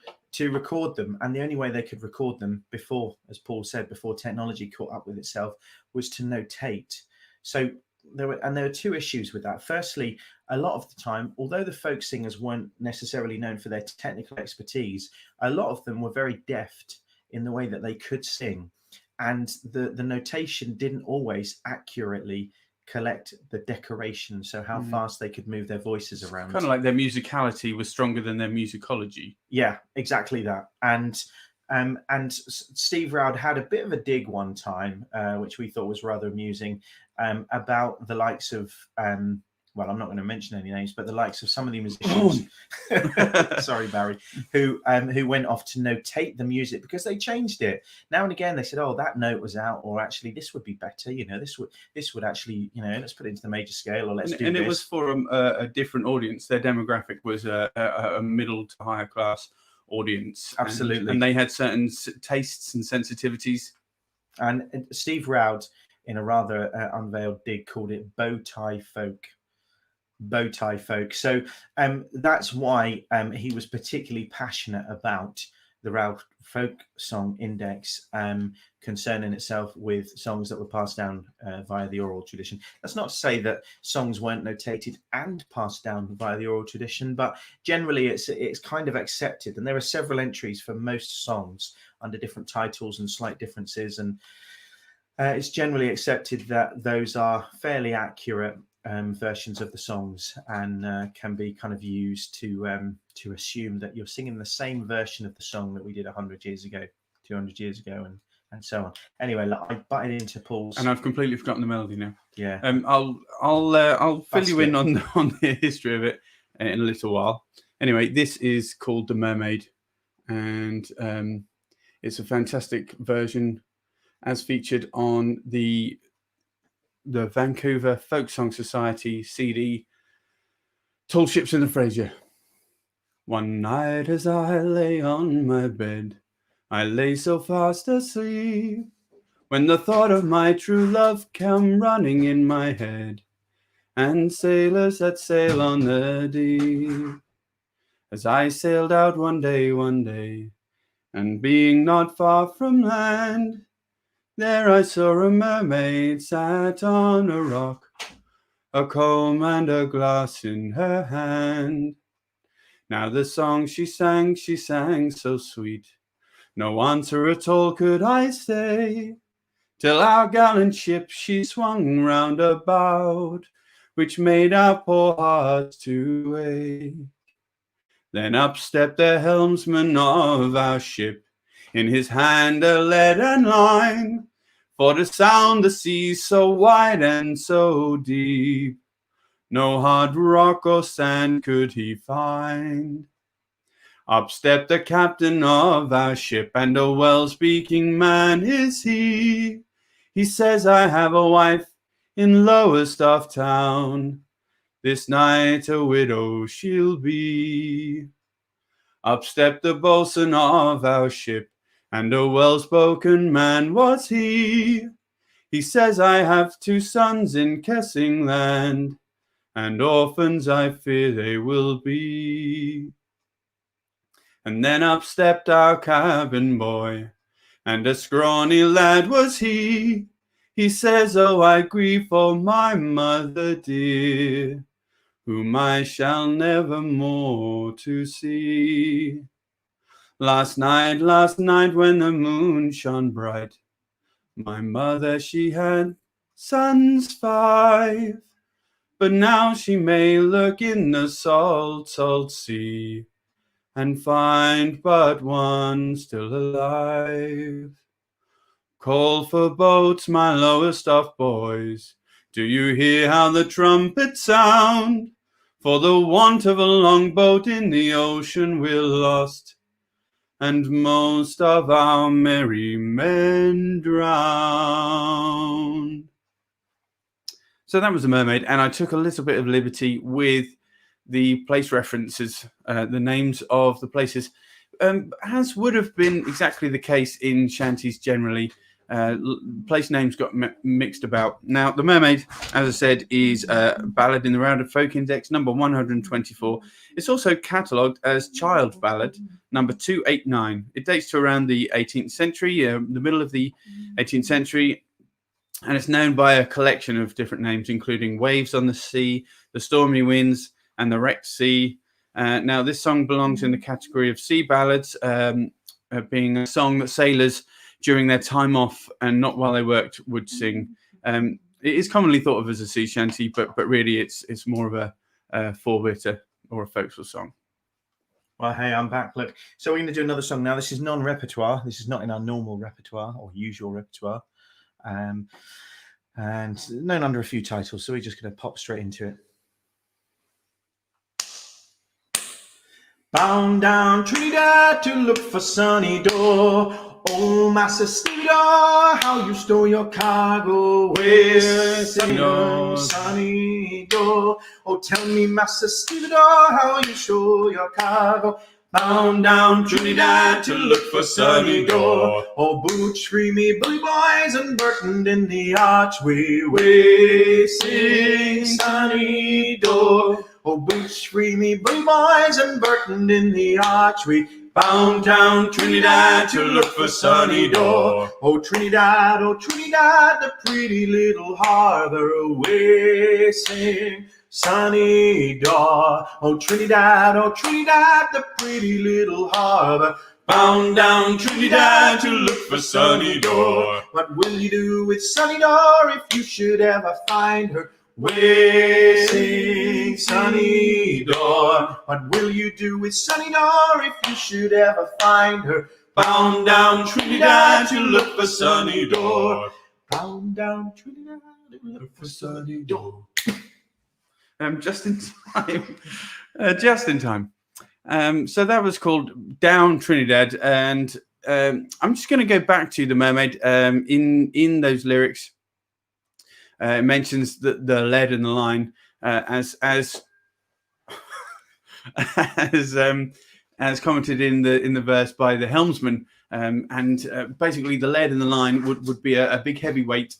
record them. And the only way they could record them before, as Paul said, before technology caught up with itself, was to notate. So there were two issues with that. Firstly, a lot of the time, although the folk singers weren't necessarily known for their technical expertise, a lot of them were very deft in the way that they could sing. And the notation didn't always accurately collect the decoration, so how fast they could move their voices around. Kind of like their musicality was stronger than their musicology. Yeah, exactly that. And Steve Roud had a bit of a dig one time, which we thought was rather amusing, about the likes of well, I'm not going to mention any names, but the likes of some of the musicians, sorry, Barry, who went off to notate the music because they changed it. Now and again, they said, "Oh, that note was out," or "Actually, this would be better." You know, this would actually, you know, let's put it into the major scale, or let's do this. And it was for a different audience. Their demographic was a middle to higher class audience. Absolutely, and they had certain tastes and sensitivities. And Steve Roud, in a rather unveiled dig, called it bow tie folk. So that's why he was particularly passionate about the Roud Folk Song Index, concerning itself with songs that were passed down via the oral tradition. That's not to say that songs weren't notated and passed down via the oral tradition, but generally it's kind of accepted. And there are several entries for most songs under different titles and slight differences, and it's generally accepted that those are fairly accurate versions of the songs, and can be kind of used to assume that you're singing the same version of the song that we did 100 years ago, 200 years ago, and so on. Anyway, I butted into Paul's, and I've completely forgotten the melody now. Yeah, I'll fill you in on the history of it in a little while. Anyway, this is called The Mermaid, and it's a fantastic version as featured on the Vancouver Folk Song Society CD, Tall Ships in the Fraser. One night as I lay on my bed, I lay so fast asleep, when the thought of my true love came running in my head, and sailors that sail on the deep. As I sailed out one day, and being not far from land, there I saw a mermaid sat on a rock, a comb and a glass in her hand. Now the song she sang so sweet, No answer at all could I say, till our gallant ship she swung round about, which made our poor hearts to ache. Then up stepped the helmsman of our ship, in his hand a leaden line, for to sound the sea so wide and so deep, no hard rock or sand could he find. Up stepped the captain of our ship, and a well-speaking man is he. He says, I have a wife in Lowestoft town, this night a widow she'll be. Up stepped the boatswain of our ship, and a well-spoken man was he. He says, I have 2 sons in Kessingland, and orphans I fear they will be. And then up stepped our cabin boy, and a scrawny lad was he. He says, oh, I grieve for my mother dear, whom I shall never more to see. Last night, when the moon shone bright, my mother, she had sons 5, but now she may lurk in the salt, salt sea, and find but one still alive. Call for boats, my Lowestoft boys. Do you hear how the trumpets sound? For the want of a longboat in the ocean we're lost, and most of our merry men drowned. So that was The Mermaid, and I took a little bit of liberty with the place references, the names of the places, as would have been exactly the case in shanties generally. Place names got mixed about. Now, The Mermaid, as I said, is a ballad in the Round of Folk Index, number 124. It's also catalogued as child ballad, number 289. It dates to around the 18th century, the middle of the 18th century, and it's known by a collection of different names, including Waves on the Sea, The Stormy Winds, and The Wrecked Sea. Now, this song belongs in the category of sea ballads, being a song that sailors during their time off and not while they worked would sing. It is commonly thought of as a sea shanty, but really it's more of a four-bitter or a folksy song. Well, hey, I'm back. Look, so we're going to do another song now. This is non-repertoire. This is not in our normal repertoire or usual repertoire, and known under a few titles. So we're just going to pop straight into it. Bound down Trinidad to look for Sunny Door. Oh, Master Stevedore, how you stole your cargo away, Sunny Door. Oh, tell me, Master Stevedore, how you stole your cargo. Bound down Trinidad to look for Sunny Door. Oh, boots free me, bully boys, and burdened in the archway, way, sing Sunny Door. Oh, boots free me, bully boys, and burdened in the archway. Bound down Trinidad to look for Sunny Door. Oh, Trinidad, the pretty little harbor, away, sing Sunny Door. Oh, Trinidad, the pretty little harbor. Bound down Trinidad to look for Sunny Door. What will you do with Sunny Door if you should ever find her? Way, sing Sunny Door. What will you do with Sunny Door if you should ever find her? Bound down Trinidad to look for Sunny Door. Bound down Trinidad to look for Sunny Door. Just in time. Just in time. So that was called Down Trinidad, and I'm just going to go back to The Mermaid. In those lyrics, it mentions the lead in the line as commented in the verse by the helmsman, and basically the lead in the line would be a big heavy weight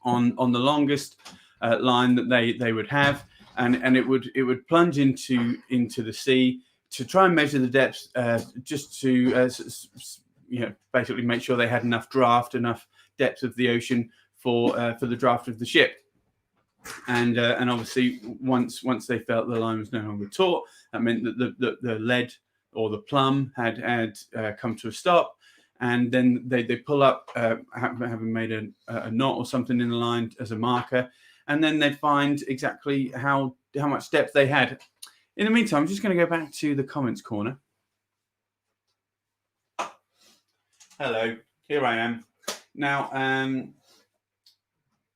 on the longest line that they would have, and it would plunge into the sea to try and measure the depth, just to basically make sure they had enough depth of the ocean for the draft of the ship. And obviously once they felt the line was no longer taut, that meant that the lead or the plum had come to a stop, and then they pull up, having made a knot or something in the line as a marker, and then they'd find exactly how much depth they had. In the meantime, I'm just going to go back to the comments corner. Hello, here I am. Now,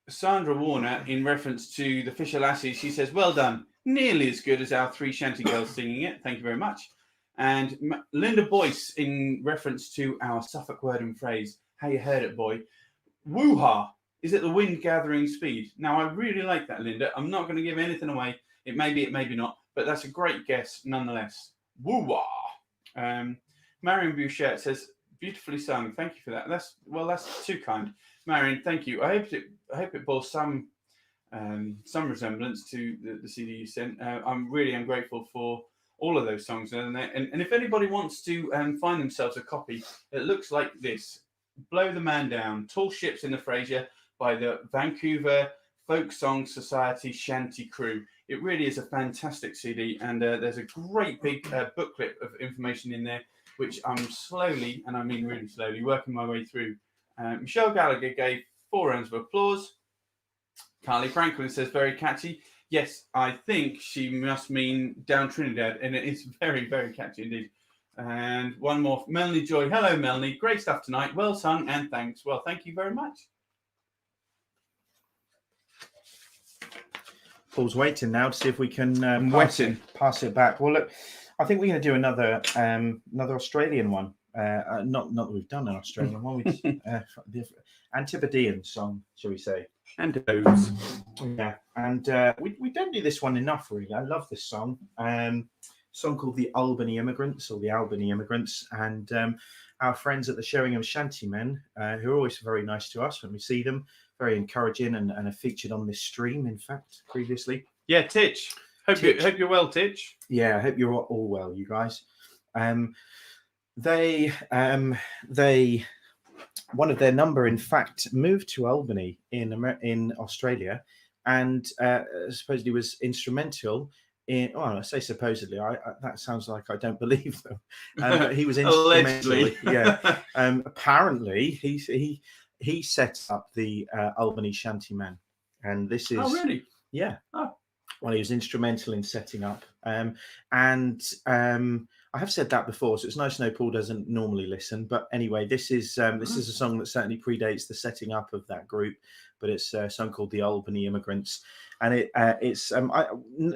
Sandra Warner, in reference to the Fisher Lassies, she says, well done. Nearly as good as our 3 shanty girls singing it. Thank you very much. And Linda Boyce, in reference to our Suffolk word and phrase, how you heard it, boy. Woo-ha. Is it the wind gathering speed? Now, I really like that, Linda. I'm not going to give anything away. It may be, it may be not. But that's a great guess, nonetheless. Woo-wah. Marion Bouchette says, beautifully sung. Thank you for that. That's too kind. Marion, thank you. I hope it bore some resemblance to the CD you sent. I'm grateful for all of those songs. And if anybody wants to find themselves a copy, it looks like this. Blow the Man Down, Tall Ships in the Fraser by the Vancouver Folk Song Society Shanty Crew. It really is a fantastic CD, and there's a great big booklet of information in there, which I'm slowly, and I mean really slowly, working my way through. Michelle Gallagher gave 4 rounds of applause. Carly Franklin says, very catchy. Yes, I think she must mean Down Trinidad, and it is very, very catchy indeed. And one more, Melanie Joy. Hello, Melanie. Great stuff tonight. Well sung, and thanks. Well, thank you very much. Paul's waiting now to see if we can pass it back. Well, look, I think we're going to do another Australian one. Not that we've done an Australian one. The Antipodean song, shall we say? And those. Yeah, and we don't do this one enough, really. I love this song. Song called The Albany Immigrants, or The Albany Immigrants, and our friends at the Sheringham Shantymen, who are always very nice to us when we see them, very encouraging, and are featured on this stream, in fact, previously. Yeah, Titch. Hope you're well, Titch. Yeah, I hope you're all well, you guys. They one of their number, in fact, moved to Albany in Australia, and supposedly was instrumental in. Well, I say supposedly. That sounds like I don't believe them. But he was instrumental. Yeah. Apparently, he set up the Albany Shantymen, and this is. Oh, really? Yeah. Oh. Well, he was instrumental in setting up, and I have said that before, so it's nice to know Paul doesn't normally listen. But anyway, this is a song that certainly predates the setting up of that group, but it's a song called "The Albany Immigrants," and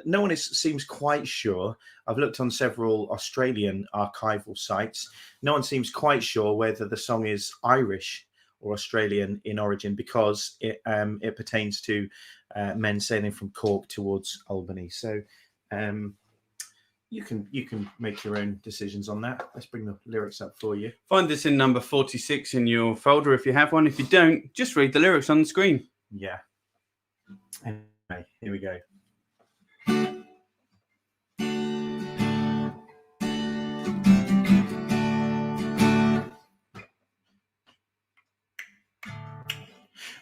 no one seems quite sure. I've looked on several Australian archival sites. No one seems quite sure whether the song is Irish or Australian in origin, because it pertains to men sailing from Cork towards Albany. So you can make your own decisions on that. Let's bring the lyrics up for you. Find this in number 46 in your folder if you have one. If you don't, just read the lyrics on the screen. Yeah. Anyway, here we go.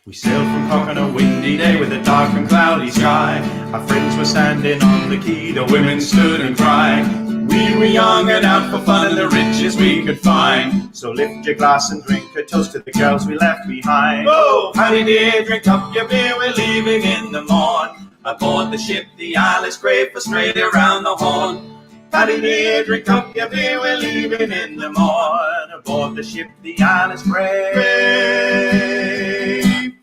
We sailed from Cork on a windy day with a dark and cloudy sky. Our friends were standing on the quay, the women stood and cried. We were young and out for fun and the richest we could find. So lift your glass and drink a toast to the girls we left behind. Oh, Paddy dear, drink up your beer, we're leaving in the morn. Aboard the ship, the Isle is great for straight around the Horn. Paddy dear, drink up your beer, we're leaving in the morn. Aboard the ship, the Isle is great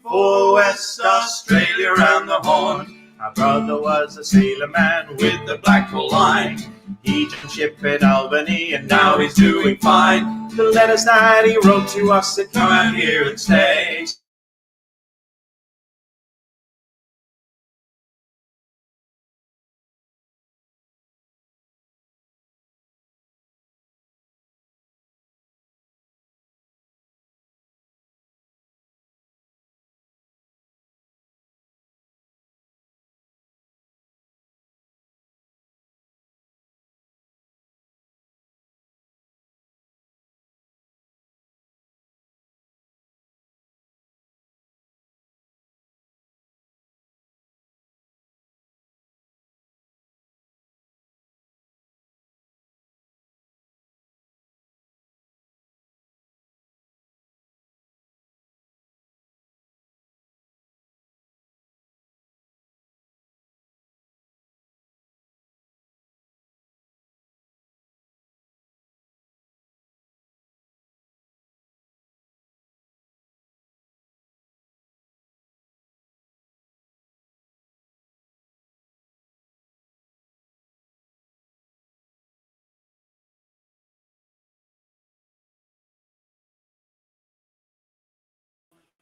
for West Australia round the Horn. Our brother was a sailor man with the Blackpool line. He jumped ship at Albany and now he's doing fine. The letters that he wrote to us said, come out here and stay.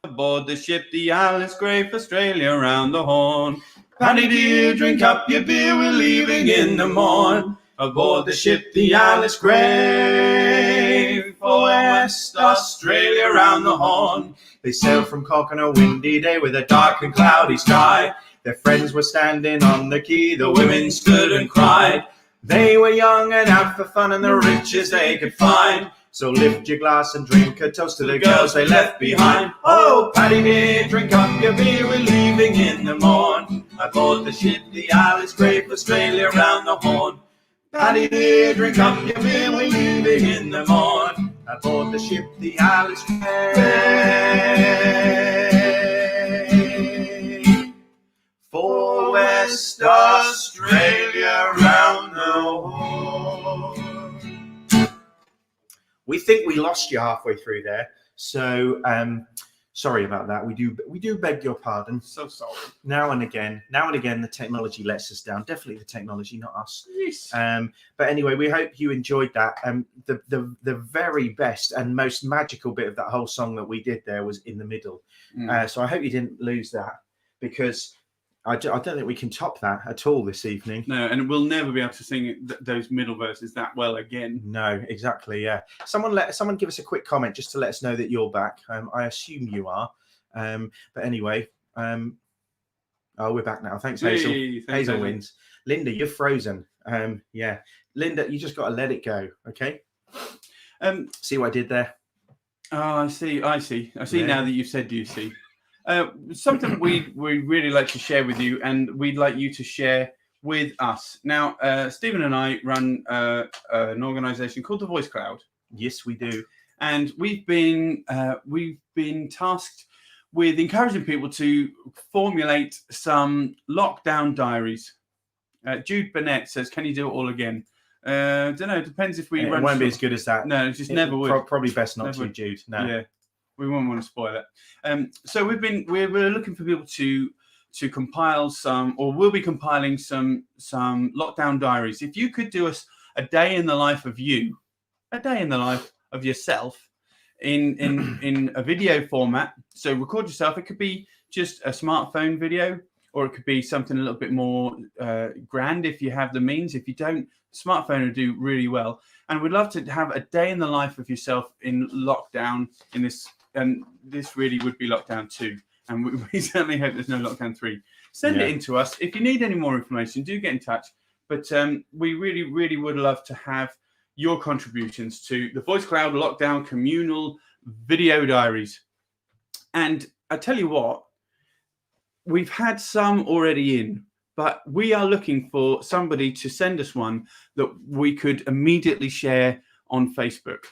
Aboard the ship, the Alice Grey for Australia round the Horn. Paddy dear, drink up your beer, we're leaving in the morn. Aboard the ship, the Alice Grey for West Australia round the Horn. They sailed from Cork on a windy day with a dark and cloudy sky. Their friends were standing on the quay, the women stood and cried. They were young and out for fun and the riches they could find. So lift your glass and drink a toast to the girls they left behind. Oh, Paddy dear, drink up your beer, we're leaving in the morn. Aboard the ship, the Alice Grey for Australia round the Horn. Paddy dear, drink up your beer, we're leaving in the morn. Aboard the ship, the Alice Grey for West Australia round the Horn. We think we lost you halfway through there, so sorry about that. We do beg your pardon. So sorry. Now and again, the technology lets us down. Definitely the technology, not us. Yes. But anyway, we hope you enjoyed that. The very best and most magical bit of that whole song that we did there was in the middle. So I hope you didn't lose that, because I don't think we can top that at all this evening. No, and we'll never be able to sing those middle verses that well again. No, exactly. Yeah. Someone give us a quick comment just to let us know that you're back. I assume you are. But anyway, we're back now. Thanks, Hazel. Hey, thanks, Hazel Hazel. wins. Linda, you're frozen. Yeah. Linda, you just got to let it go. Okay. See what I did there? Oh, I see. Yeah. Now that you've said you see. Something we really like to share with you, and we'd like you to share with us. Now, Stephen and I run an organisation called the Voice Cloud. Yes, we do. And we've been tasked with encouraging people to formulate some lockdown diaries. Jude Burnett says, "Can you do it all again?" Don't know. It depends if we It run. won't be as good as that. No, it just never would. Probably best not Never. to, Jude. No. Yeah. We won't want to spoil it. So we're looking for people to compile some, or we'll be compiling some lockdown diaries. If you could do us a day in the life of you, a day in the life of yourself, in a video format. So record yourself. It could be just a smartphone video, or it could be something a little bit more grand if you have the means. If you don't, smartphone will do really well. And we'd love to have a day in the life of yourself in lockdown in this. And this really would be lockdown 2. And we certainly hope there's no lockdown 3. Send it in to us. If you need any more information, do get in touch. But we really, really would love to have your contributions to the Voice Cloud Lockdown Communal Video Diaries. And I tell you what, we've had some already in, but we are looking for somebody to send us one that we could immediately share on Facebook.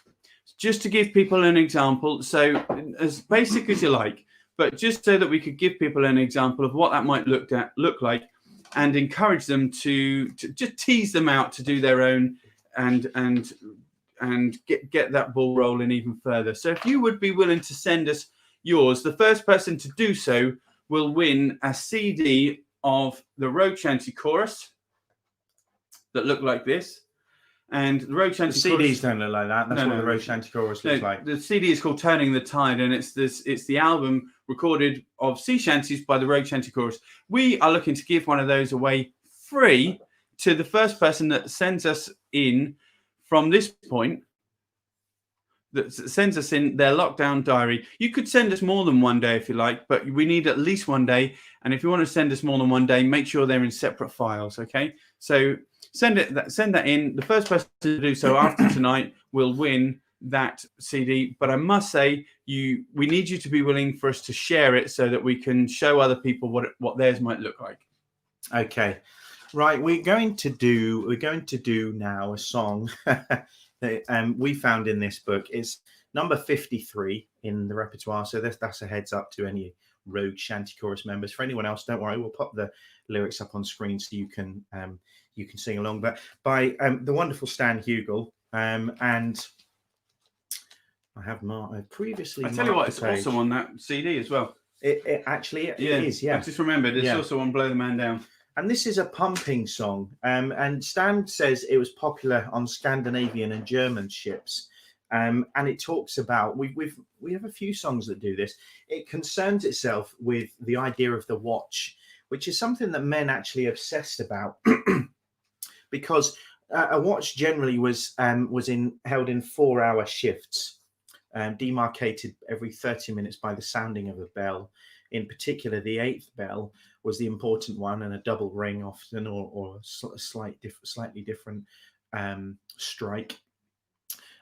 Just to give people an example, so as basic as you like, but just so that we could give people an example of what that might look like, and encourage them to just tease them out to do their own, and get that ball rolling even further. So if you would be willing to send us yours, the first person to do so will win a CD of the Road Shanty Chorus that look like this. And the Road Shanty CDs Chorus, don't look like that. That's what the Road Shanty Chorus looks like. The CD is called Turning the Tide, and it's the album recorded of sea shanties by the Road Shanty Chorus. We are looking to give one of those away free to the first person that sends us in from this point, that sends us in their lockdown diary. You could send us more than one day if you like, but we need at least one day. And if you want to send us more than one day, make sure they're in separate files, okay? So send that in. The first person to do so after tonight will win that CD. But I must say, we need you to be willing for us to share it so that we can show other people what theirs might look like. Okay, right. We're going to do now a song that we found in this book. It's number 53 in the repertoire. So that's a heads up to any Road Shanty Chorus members. For anyone else, don't worry. We'll pop the lyrics up on screen so you can sing along. But by the wonderful Stan Hugel, and I have previously. I tell you what, it's also on that CD as well. It actually is. Yeah, I just remembered it's also on Blow the Man Down. And this is a pumping song. And Stan says it was popular on Scandinavian and German ships. And it talks about we have a few songs that do this. It concerns itself with the idea of the watch, which is something that men actually obsessed about, because a watch generally was held in 4-hour shifts, demarcated every 30 minutes by the sounding of a bell. In particular, the 8th bell was the important one, and a double ring often, or a slightly different strike.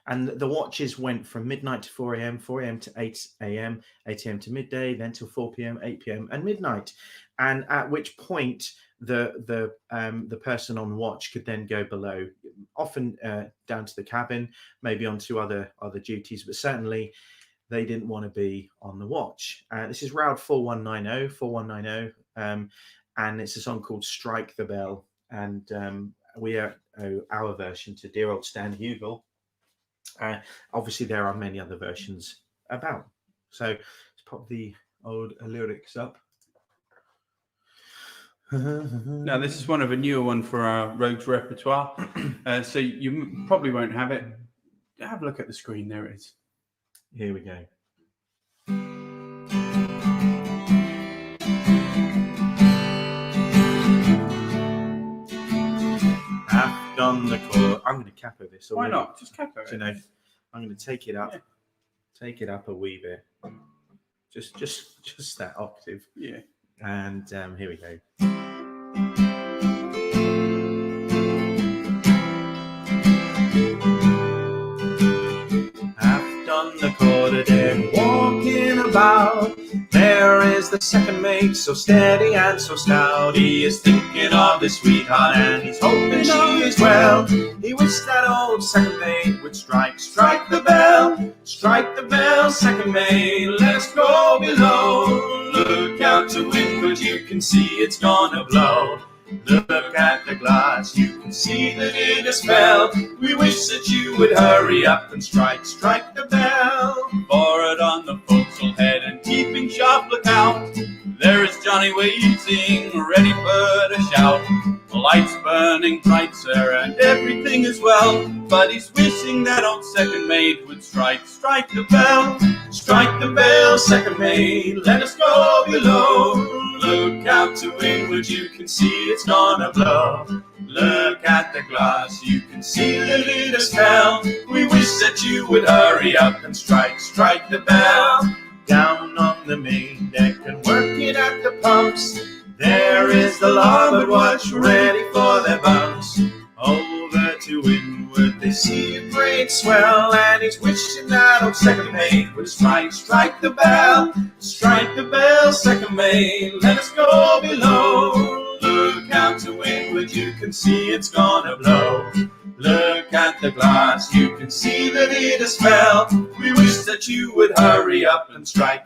And the watches went from midnight to 4 a.m., 4 a.m. to 8 a.m., 8 a.m. to midday, then till 4 p.m., 8 p.m. and midnight. And at which point the person on watch could then go below, often down to the cabin, maybe onto other duties, but certainly they didn't want to be on the watch. This is Round 4190, and it's a song called Strike the Bell. And we owe our version to dear old Stan Hugel. Obviously, there are many other versions about. So let's pop the old lyrics up. Now, this is one of a newer one for our Rogues repertoire. So you probably won't have it. Have a look at the screen. There it is. Here we go. On the chord. I'm going to capo this. Why not? Just capo it. You know, I'm going to take it up, take it up a wee bit, just that octave. Yeah. And here we go. I've done the quarter deck, walking about. There is the second mate, so steady and so stout. He is thinking of his sweetheart, and he's hoping she is well. He wished that old second mate would strike the bell, second mate, let us go below. Look out to windward, you can see it's gonna blow. Look at the glass, you can see that it has fell. We wish that you would hurry up and strike the bell. Forward on the forecastle head and keeping sharp lookout. There is Johnny waiting, ready for the shout. The lights burning bright, sir, and everything is well. But he's wishing that old second mate would strike the bell. Strike the bell, second mate, let us go below. Look out to windward, you can see it's gonna blow. Look at the glass, you can see that it has fell. We wish that you would hurry up and strike the bell. Down on the main deck and working at the pumps, there is the larboard watch ready for their bunks. Over to windward they see a great swell, and he's wishing that old second mate would strike the bell. Strike the bell, second mate, let us go below. Look out to windward, you can see it's gonna blow. Look at the glass, you can see that it has fell. We wish that you would hurry up and strike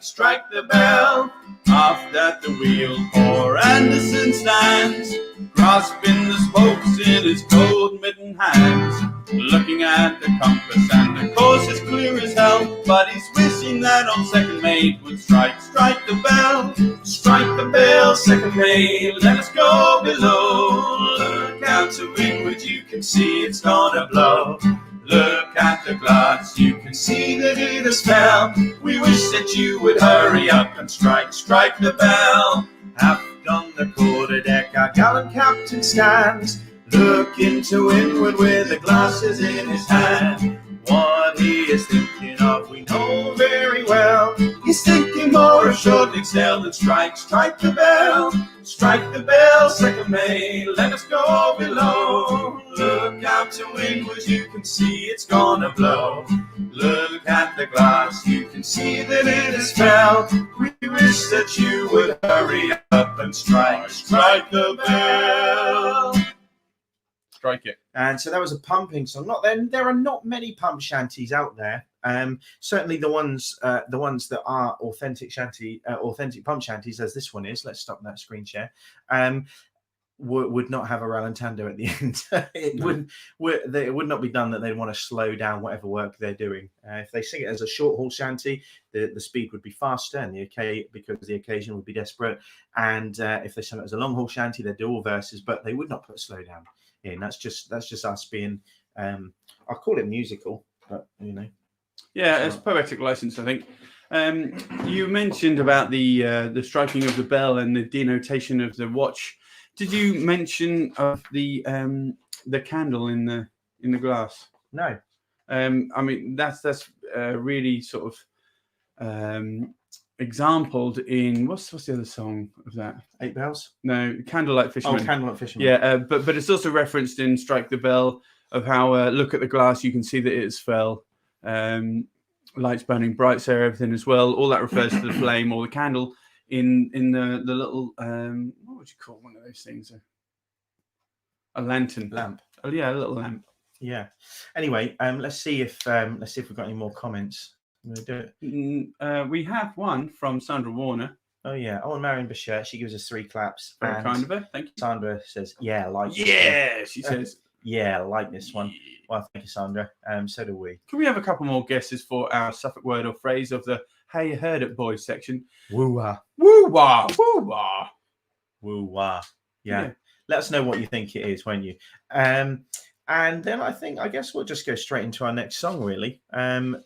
the bell. Aft at the wheel, poor Anderson stands, grasping the spokes in his cold midden hands. Looking at the compass, and the course is clear as hell. But he's wishing that old second mate would strike the bell. Strike the bell, second mate, let us go below. Look out to windward, you can see it's gonna blow. Look at the glass, you can see that it has fell. We wish that you would hurry up and strike the bell. Aft on the quarter deck, our gallant captain stands, looking to windward with the glasses in his hand. What he is thinking of we know very well. He's thinking more of short next sail than strike the bell. Strike the bell, second mate, let us go below. Look out to windward, you can see it's gonna blow. Look at the glass, you can see that it has fell. We wish that you would hurry up and strike the bell. Strike it. And so that was a pumping song. There are not many pump shanties out there. Certainly the ones that are authentic pump shanties, as this one is. Let's stop that screen share. Would not have a rallentando at the end. It would not be done that they'd want to slow down whatever work they're doing. If they sing it as a short haul shanty, the speed would be faster, and because the occasion would be desperate. And if they sing it as a long haul shanty, they'd do all verses, but they would not put slow down in. That's just us being. I'll call it musical, but you know. Yeah, it's poetic license, I think. You mentioned about the striking of the bell and the denotation of the watch. Did you mention of the candle in the glass? No. I mean, that's really sort of exampled in what's the other song of that? 8 Bells? No, Candlelight Fisherman. Oh, Candlelight Fisherman. Yeah, but it's also referenced in Strike the Bell of how look at the glass, you can see that it's fell. Lights burning bright, so everything as well. All that refers to the flame or the candle in the little what would you call one of those things? A lantern. Lamp. Oh yeah, a little lamp. Yeah. Anyway, let's see if we've got any more comments. I'm gonna do it. We have one from Sandra Warner. Oh yeah. Oh, and Marion Bichette, she gives us 3 claps. Very and kind of her. Thank you. Sandra says, "Yeah, I like this one." Yeah, she says. Yeah, I like this one. Well, thank you, Sandra. So do we. Can we have a couple more guesses for our Suffolk word or phrase of the "Hey, you heard it, boys" section? Woo-wah. Woo-wah, woo-wah. Woo-wah. Yeah. Let us know what you think it is, won't you? And then I guess we'll just go straight into our next song, really.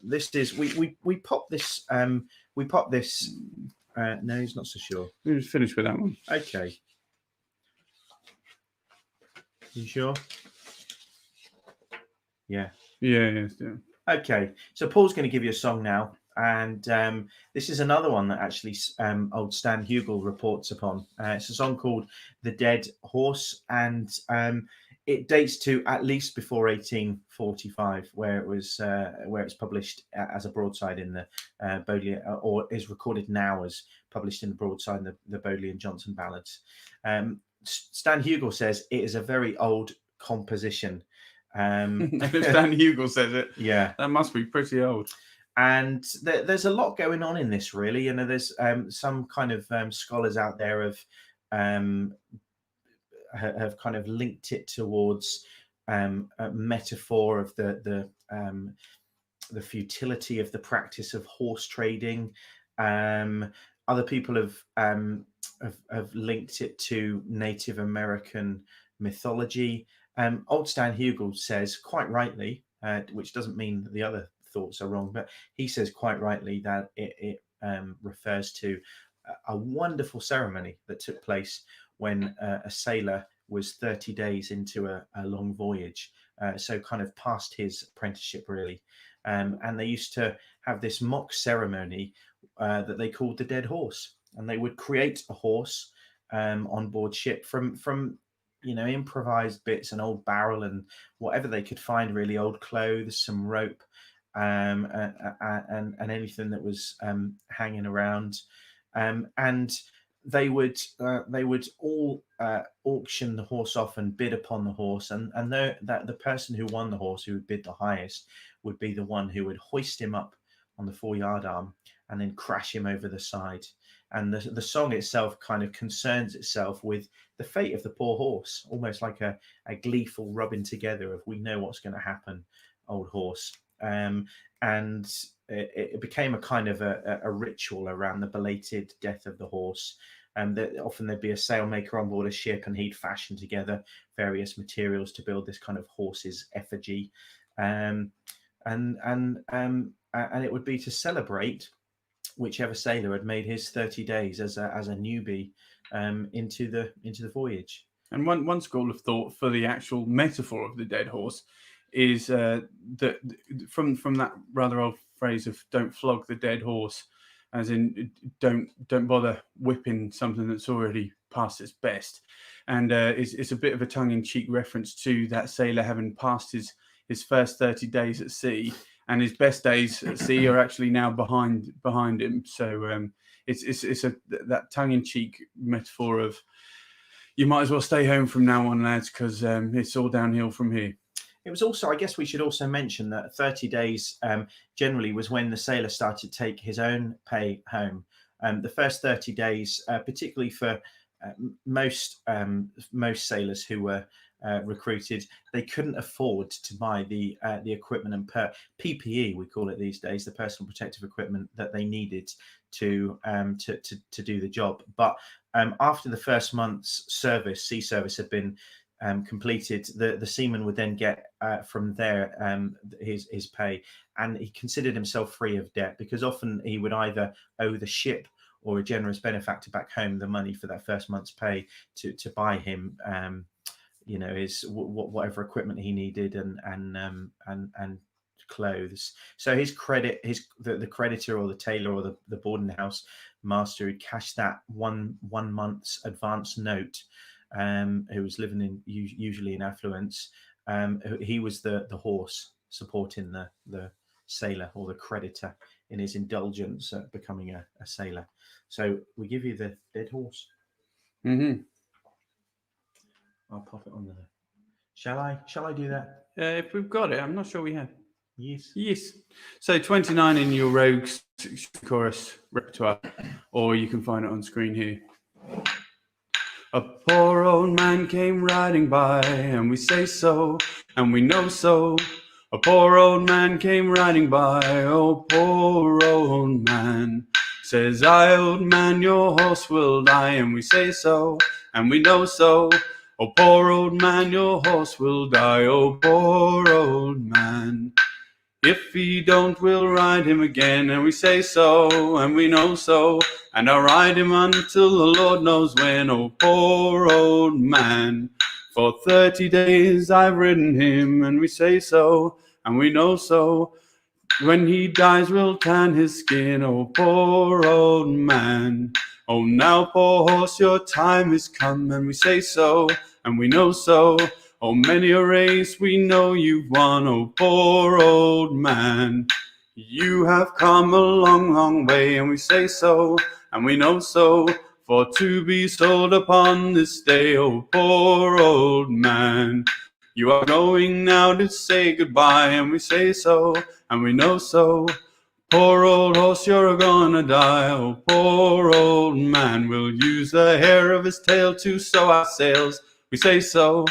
This is we pop this no, he's not so sure. We'll just finish with that one. Okay. You sure? Yeah. Yeah. Okay. So Paul's going to give you a song now. And this is another one that actually old Stan Hugel reports upon. It's a song called "The Dead Horse," and it dates to at least before 1845, where it's published as a broadside in the Bodleian, or is recorded now as published in the broadside in the Bodleian Johnson ballads. Stan Hugel says it is a very old composition. If Stan Hugel says it, yeah, that must be pretty old. And there's a lot going on in this, really. You know, there's some kind of scholars out there have kind of linked it towards a metaphor of the futility of the practice of horse trading. Other people have linked it to Native American mythology. Old Stan Hugel says, quite rightly, which doesn't mean that the other thoughts are wrong, but he says quite rightly that it refers to a wonderful ceremony that took place when a sailor was 30 days into a long voyage, so kind of past his apprenticeship, really. And they used to have this mock ceremony that they called the dead horse, and they would create a horse on board ship from improvised bits, an old barrel and whatever they could find, really, old clothes, some rope, and anything that was hanging around, and they would all auction the horse off and bid upon the horse, and that the person who won the horse, who would bid the highest, would be the one who would hoist him up on the foreyard arm and then crash him over the side. And the song itself kind of concerns itself with the fate of the poor horse, almost like a gleeful rubbing together of, we know what's going to happen, old horse. And it became a kind of a ritual around the belated death of the horse. That often there'd be a sailmaker on board a ship, and he'd fashion together various materials to build this kind of horse's effigy, and it would be to celebrate whichever sailor had made his 30 days as a newbie into the voyage. And one school of thought for the actual metaphor of the dead horse is that from that rather old phrase of "don't flog the dead horse," as in don't bother whipping something that's already past its best, and it's a bit of a tongue-in-cheek reference to that sailor having passed his first 30 days at sea, and his best days at sea are actually now behind him. So it's that tongue-in-cheek metaphor of, you might as well stay home from now on, lads, because it's all downhill from here. It was also, I guess we should also mention that 30 days generally was when the sailor started to take his own pay home. The first 30 days, particularly for most sailors who were recruited, they couldn't afford to buy the equipment and PPE, we call it these days, the personal protective equipment that they needed to do the job. But after the first month's sea service had been completed, the seaman would then get from there his pay, and he considered himself free of debt, because often he would either owe the ship or a generous benefactor back home the money for that first month's pay to buy him his whatever equipment he needed and clothes. So his credit, the creditor or the tailor or the boarding house master who cashed that one month's advance note, who was living in usually in affluence, he was the horse supporting the sailor or the creditor in his indulgence at becoming a sailor. So we give you the dead horse. Mm-hmm. I'll pop it on there. Shall I do that? If we've got it, I'm not sure we have. Yes. So 29 in your Rogues chorus repertoire, or you can find it on screen here. A poor old man came riding by, and we say so, and we know so. A poor old man came riding by, oh poor old man. Says I, old man, your horse will die, and we say so, and we know so. Oh poor old man, your horse will die, oh poor old man. If he don't, we'll ride him again, and we say so, and we know so, and I'll ride him until the Lord knows when, oh poor old man. For 30 days I've ridden him, and we say so, and we know so. When he dies, we'll tan his skin, oh poor old man. Oh now, poor horse, your time has come, and we say so, and we know so. Oh, many a race we know you've won, oh poor old man. You have come a long, long way, and we say so, and we know so. For to be sold upon this day, oh poor old man. You are going now to say goodbye, and we say so, and we know so. Poor old horse, you're gonna die, oh poor old man. We'll use the hair of his tail to sew our sails, we say so,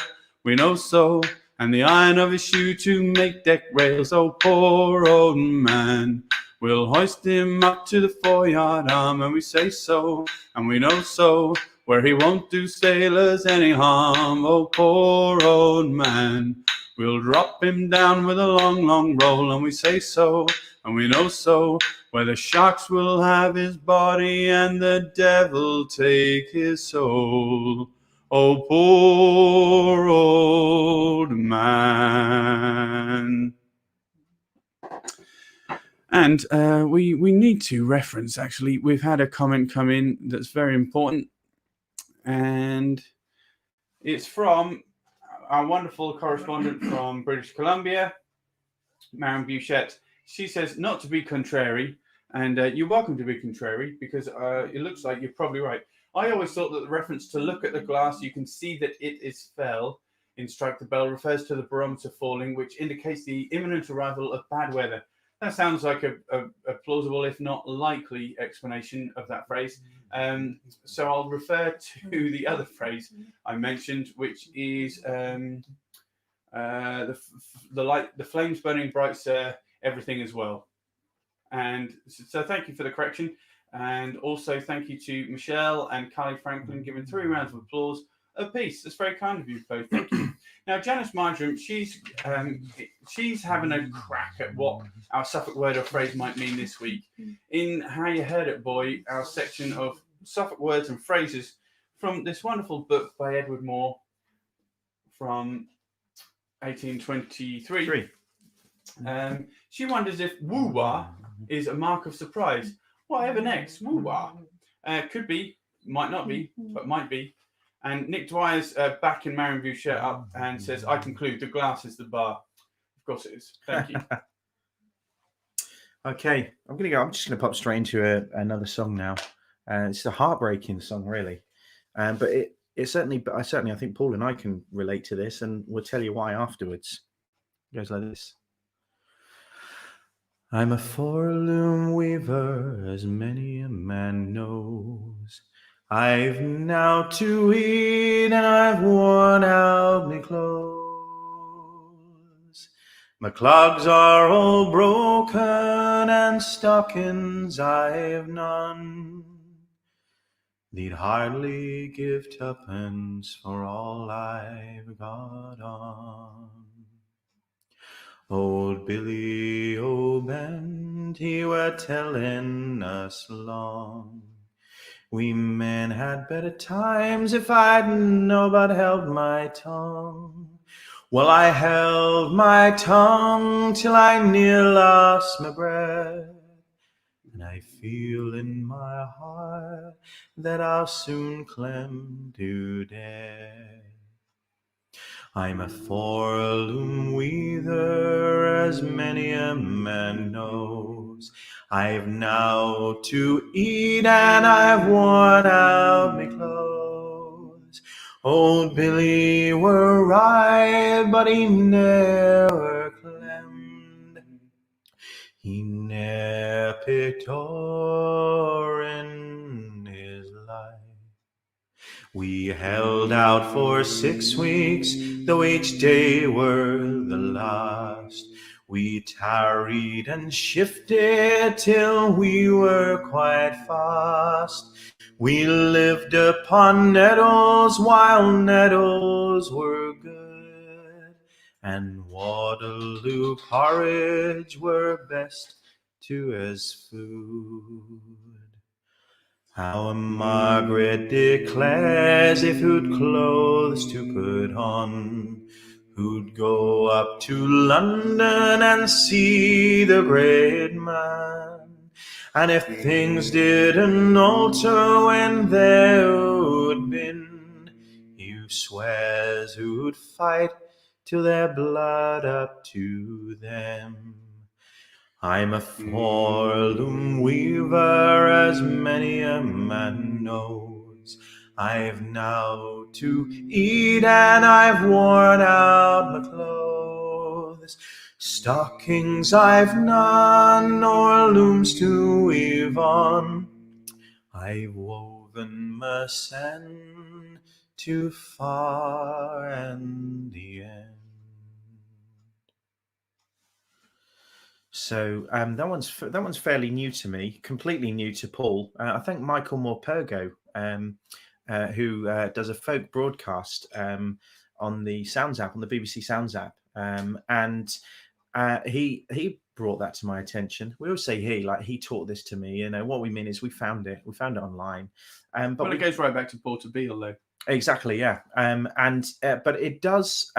we know so, and the iron of his shoe to make deck rails, oh poor old man. We'll hoist him up to the foreyard arm, and we say so, and we know so, where he won't do sailors any harm, oh poor old man. We'll drop him down with a long, long roll, and we say so, and we know so, where the sharks will have his body and the devil take his soul. Oh, poor old man. And we need to reference, actually, we've had a comment come in that's very important. And it's from our wonderful correspondent from British Columbia, Marion Bouchette. She says, not to be contrary, and you're welcome to be contrary, because it looks like you're probably right. I always thought that the reference to look at the glass, you can see that it is fell in Strike the Bell, refers to the barometer falling, which indicates the imminent arrival of bad weather. That sounds like a plausible, if not likely, explanation of that phrase. So I'll refer to the other phrase I mentioned, which is the flames burning bright, sir, everything is well. And so thank you for the correction. And also thank you to Michelle and Callie Franklin, giving 3 rounds of applause apiece. That's very kind of you both. Thank you. Now, Janice Marjoram, she's having a crack at what our Suffolk word or phrase might mean this week. In How You Heard It, Boy, our section of Suffolk words and phrases from this wonderful book by Edward Moore from 1823. She wonders if woo-wah is a mark of surprise. Whatever next? Woo-wah. Could be, might not be, but might be. And Nick Dwyer's back in Marion Bouchette up and says, I conclude the glass is the bar. Of course it is. Thank you. Okay, I'm just going to pop straight into another song now. It's a heartbreaking song, really. But I think Paul and I can relate to this, and we'll tell you why afterwards. It goes like this. I'm a four-loom weaver, as many a man knows. I've now to eat, and I've worn out me clothes. My clogs are all broken, and stockings I've none. They'd hardly give tuppence for all I've got on. Old Billy O'Bend, he were telling us long, we men had better times if I'd no but held my tongue. Well, I held my tongue till I near lost my breath, and I feel in my heart that I'll soon climb to death. I'm a four-loom weaver, as many a man knows. I've now to eat, and I've worn out me clothes. Old Billy were right, but he never clemmed. He ne'er picked o'er in his life. We held out for 6 weeks, though each day were the last. We tarried and shifted till we were quite fast. We lived upon nettles while nettles were good, and Waterloo porridge were best to us food. Our Margaret declares if who'd clothes to put on, who'd go up to London and see the great man. And if things didn't alter when there'd been, he swears who'd fight till their blood up to them. I'm a four-loom weaver, as many a man knows. I've now to eat, and I've worn out my clothes. Stockings I've none, nor looms to weave on. I've woven my sen too far and the end. So that one's fairly new to me, completely new to Paul. I think Michael Morpurgo, who does a folk broadcast on the Sounds app, on the BBC Sounds app, and he brought that to my attention. We always say he taught this to me. You know what we mean is we found it online. But it goes right back to Portobello, though. Exactly, yeah. But it does.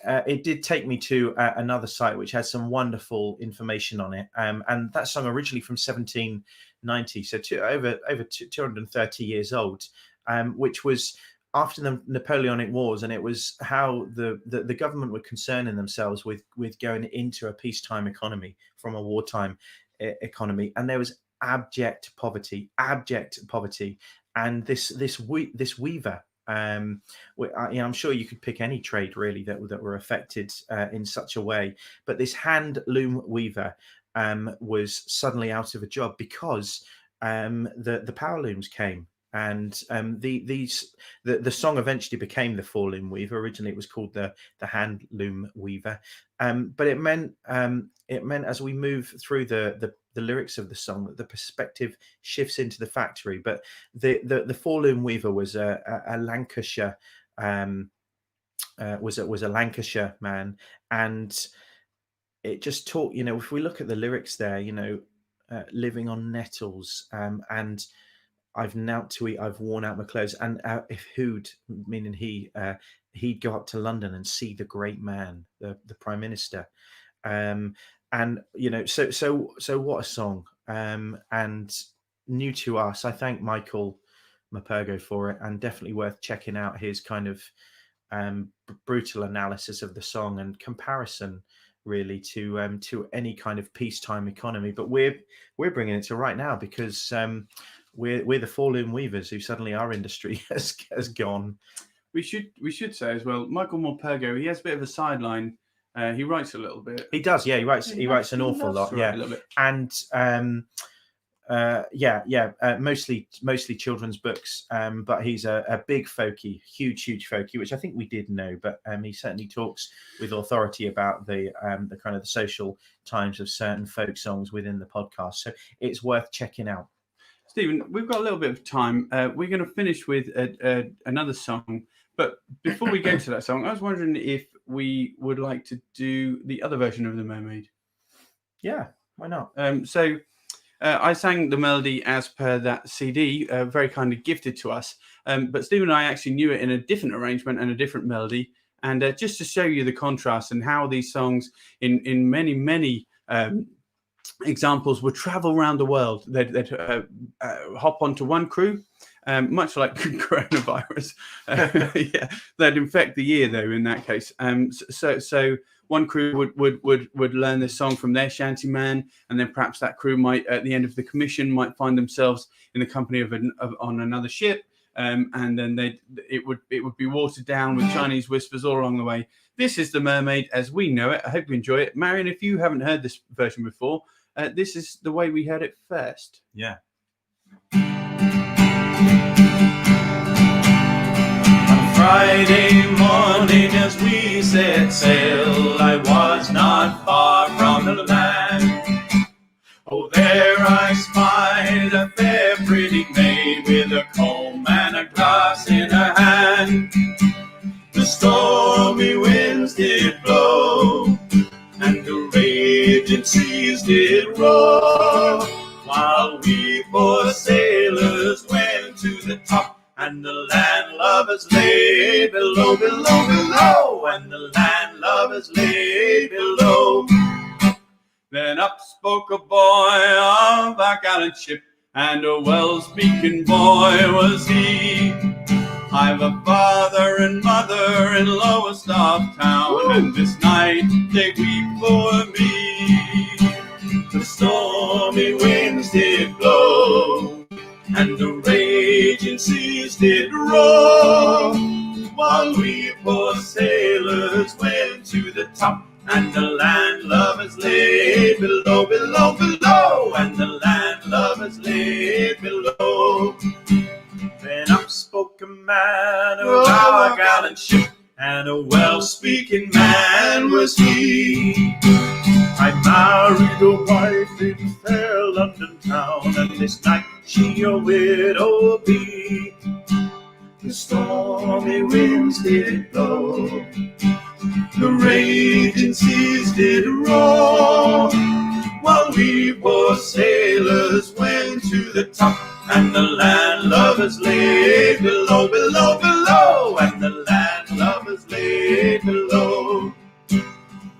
It did take me to another site which has some wonderful information on it, and that song originally from 1790, so over 230 years old, which was after the Napoleonic Wars, and it was how the government were concerning themselves with going into a peacetime economy from a wartime economy, and there was abject poverty, and this weaver. I'm sure you could pick any trade really that were affected in such a way, but this hand loom weaver was suddenly out of a job because the power looms came, and the song eventually became the four loom weaver. Originally, it was called the hand loom weaver, but it meant as we move through the lyrics of the song that the perspective shifts into the factory. But the four loom weaver was a Lancashire was a Lancashire man, and it just taught, if we look at the lyrics there, living on nettles, and I've now to eat, I've worn out my clothes, and if who'd, meaning he'd go up to London and see the great man, the Prime Minister. And so what a song, and new to us. I thank Michael Morpurgo for it, and definitely worth checking out his kind of brutal analysis of the song and comparison really to any kind of peacetime economy. But we're bringing it to right now because we're the four loom weavers who suddenly our industry has gone. We should say as well, Michael Morpurgo, he has a bit of a sideline. He writes a little bit. He does, yeah. He writes an awful lot, yeah. And mostly children's books. But he's a big folkie, huge folkie, which I think we did know. But he certainly talks with authority about the kind of the social times of certain folk songs within the podcast. So it's worth checking out. Stephen, we've got a little bit of time. We're going to finish with another song. But before we get to that song, I was wondering if we would like to do the other version of The Mermaid. Yeah, why not? So I sang the melody as per that CD, very kindly gifted to us. But Stephen and I actually knew it in a different arrangement and a different melody. And just to show you the contrast and how these songs, in many examples, would travel around the world. They'd hop onto one crew, much like coronavirus. Yeah, they'd infect the ear, though, in that case. So one crew would learn this song from their shanty man, and then perhaps that crew might, at the end of the commission, might find themselves in the company of on another ship. And then it would be watered down with Chinese whispers all along the way. This is The Mermaid as we know it. I hope you enjoy it. Marion, if you haven't heard this version before, this is the way we heard it first. Yeah. On Friday morning as we set sail, I was not far from the land. Oh, there I spied a fair pretty maid with a comb and a glass in her hand. The stormy winds did blow, and the raging seas did roar, while we poor sailors went to the top, and the landlubbers lay below, below, below, and the landlubbers lay below. Then up spoke a boy of our gallant ship, and a well-speaking boy was he. I've a father and mother in Lowestoft town, and this night they weep for me. The stormy winds did blow, and the raging seas did roar, while we poor sailors went to the top, and the landlubbers lay below, below, below, and the landlubbers lay below. Then up spoke a man of our gallant ship, and a well-speaking man was he. I married a wife in fair London town, and this night she a widow be. The stormy winds did blow, the raging seas did roar, while we poor sailors went to the top, and the landlubbers lay below, below, below, and the landlubbers lay below.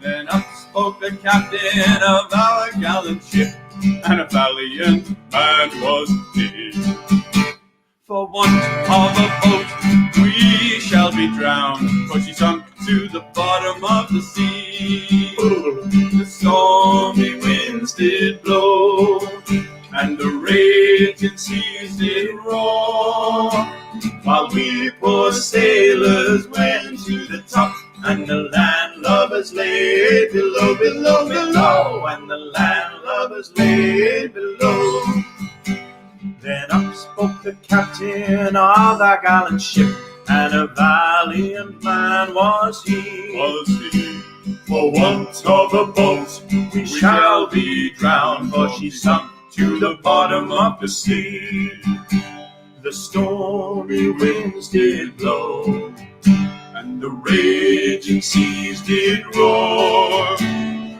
Then up spoke the captain of our gallant ship, and a valiant man was he. For want of a boat we shall be drowned, for she sunk to the bottom of the sea. The stormy winds did blow, and the raging seas did roar, while we poor sailors went to the top, and the landlubbers lay below, below, below, and the landlubbers lay below. Then up spoke the captain of our gallant ship, and a valiant man was he. For want of a boat we shall be drowned, for she sunk to the bottom of the sea. The stormy winds did blow, and the raging seas did roar,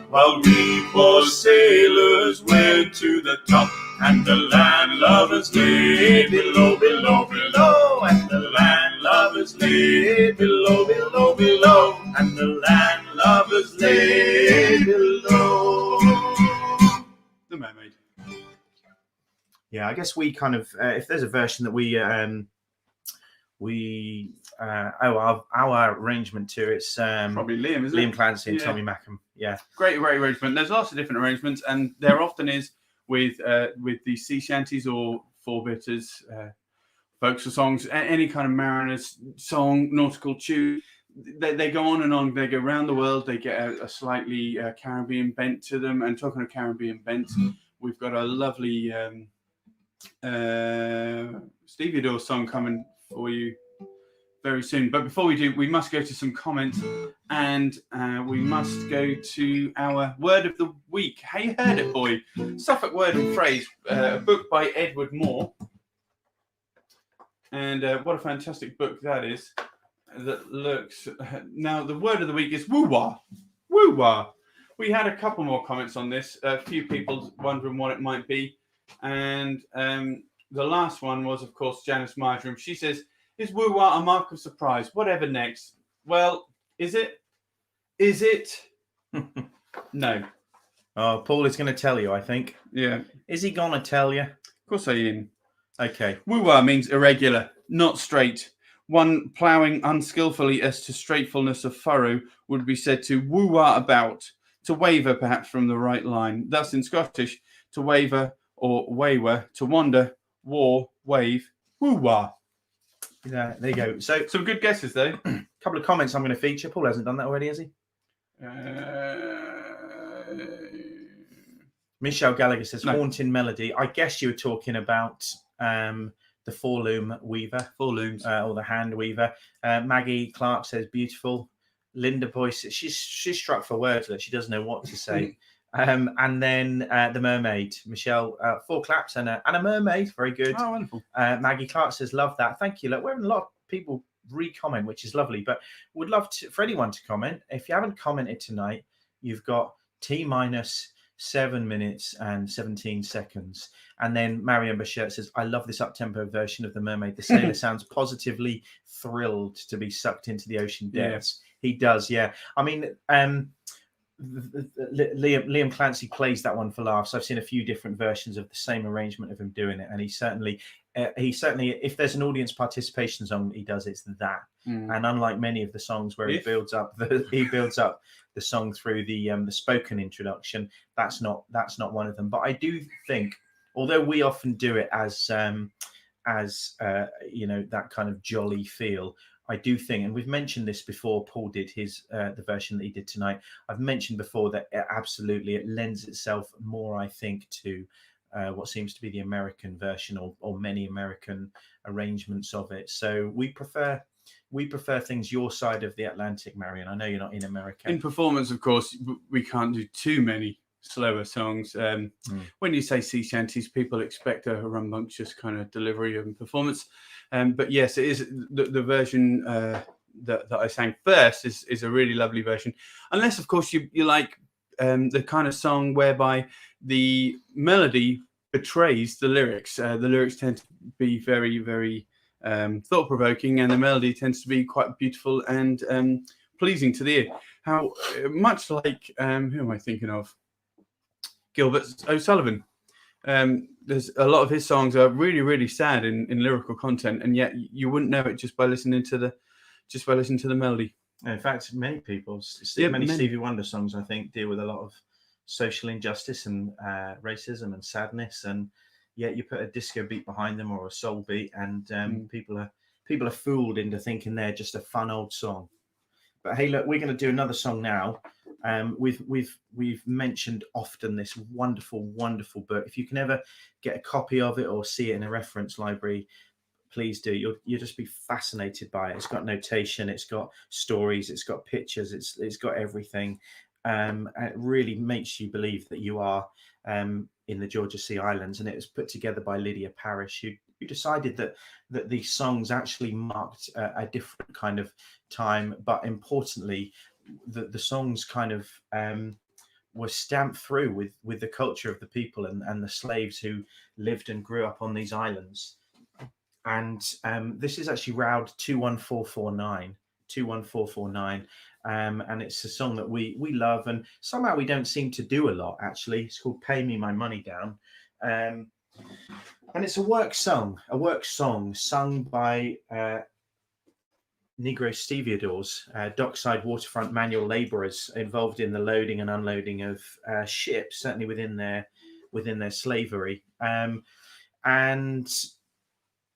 while we poor sailors went to the top, and the landlubbers lay below, below, below, and the landlubbers lay below, below, below, and the landlubbers lay below. The Mermaid. Yeah, I guess we kind of, if there's a version that our arrangement to it's Probably Liam, isn't Liam it? Clancy and Yeah. Tommy Mackham. Yeah, Great arrangement. There's lots of different arrangements, and there often is with the sea shanties or four-bitters, folks or songs, any kind of mariner's song, nautical tune. They go on and on. They go around the world. They get a slightly Caribbean bent to them. And talking of Caribbean bent, we've got a lovely Stevie Dawes song coming for you very soon. But before we do, we must go to some comments, and we must go to our word of the week. Hey, you heard it, boy. Suffolk Word and Phrase, a book by Edward Moore. And what a fantastic book that is. That looks... Now, the word of the week is woo-wah. Woo-wah. We had a couple more comments on this. A few people wondering what it might be. And the last one was, of course, Janice Marjoram. She says, is woo-wah a mark of surprise? Whatever next. Well, is it? Is it? No. Oh, Paul is going to tell you, I think. Yeah. Is he going to tell you? Of course I am. Okay. Woo-wah means irregular, not straight. One ploughing unskillfully as to straightfulness of furrow would be said to woo-wah about, to waver perhaps from the right line. Thus in Scottish, to waver or waver, to wander, war, wave, woo-wah. Yeah, there you go. So, Some good guesses, though. a couple of comments I'm going to feature. Paul hasn't done that already, has he? Michelle Gallagher says, No. haunting melody. I guess you were talking about the four-loom weaver. Four looms. Or the hand weaver. Maggie Clark says, beautiful. Linda Boyce, she's struck for words, that she doesn't know what to say. And then the mermaid. Michelle, 4 claps and a mermaid. Very good. Oh, wonderful. Maggie Clark says, love that. Thank you. Look, we're having a lot of people re-comment, which is lovely, but would love for anyone to comment. If you haven't commented tonight, you've got T-minus 7 minutes and 17 seconds. And then Mariam Bashir says, I love this up-tempo version of The Mermaid. The sailor sounds positively thrilled to be sucked into the ocean depths. Yeah. He does, yeah. I mean, Liam Clancy plays that one for laughs. I've seen a few different versions of the same arrangement of him doing it, and he certainly, if there's an audience participation song he does, it's that. And unlike many of the songs where he builds up the song through the spoken introduction, that's not one of them. But I do think, although we often do it as you know, that kind of jolly feel, I do think, and we've mentioned this before, Paul did his the version that he did tonight. I've mentioned before that it lends itself more, I think, to what seems to be the American version or many American arrangements of it. So we prefer things your side of the Atlantic, Marion. I know you're not in America. In performance, of course, we can't do too many slower songs. When you say sea shanties, people expect a rambunctious kind of delivery and performance. But yes, it is the version that I sang first is a really lovely version. Unless, of course, you like the kind of song whereby the melody betrays the lyrics. The lyrics tend to be very, very thought-provoking, and the melody tends to be quite beautiful and pleasing to the ear. How much like who am I thinking of? Gilbert O'Sullivan. There's a lot of his songs are really, really sad in lyrical content, and yet you wouldn't know it just by listening to the melody. In fact, many people, many Stevie Wonder songs, I think, deal with a lot of social injustice and racism and sadness, and yet you put a disco beat behind them or a soul beat, and people are fooled into thinking they're just a fun old song. But hey, look, we're going to do another song now. We've mentioned often this wonderful, wonderful book. If you can ever get a copy of it or see it in a reference library, please do. You'll just be fascinated by it. It's got notation, it's got stories, it's got pictures, it's got everything. And it really makes you believe that you are in the Georgia Sea Islands. And it was put together by Lydia Parrish, who decided that these songs actually marked a different kind of time, but importantly, the songs kind of were stamped through with the culture of the people and the slaves who lived and grew up on these islands. And this is actually Round 21449, 21449. And it's a song that we love, and somehow we don't seem to do a lot, actually. It's called Pay Me My Money Down. And it's a work song sung by Negro stevedores, dockside waterfront manual labourers involved in the loading and unloading of ships, certainly within their slavery. And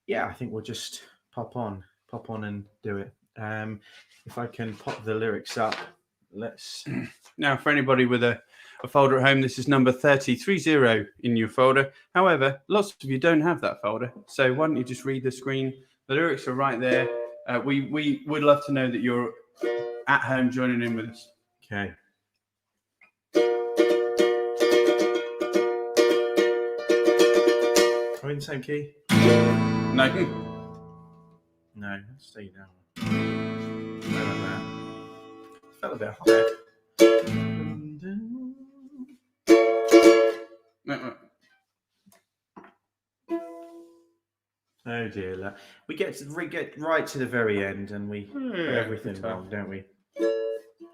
yeah, I think we'll just pop on and do it. If I can pop the lyrics up, let's. Now, for anybody with a folder at home, this is number 3030 in your folder. However, lots of you don't have that folder, so why don't you just read the screen? The lyrics are right there. we would love to know that you're at home joining in with us. Okay. Are we in the same key? No. No, let's see now. Like that. Felt a bit high. Oh dear, look. We get right to the very end and we get everything wrong, don't we?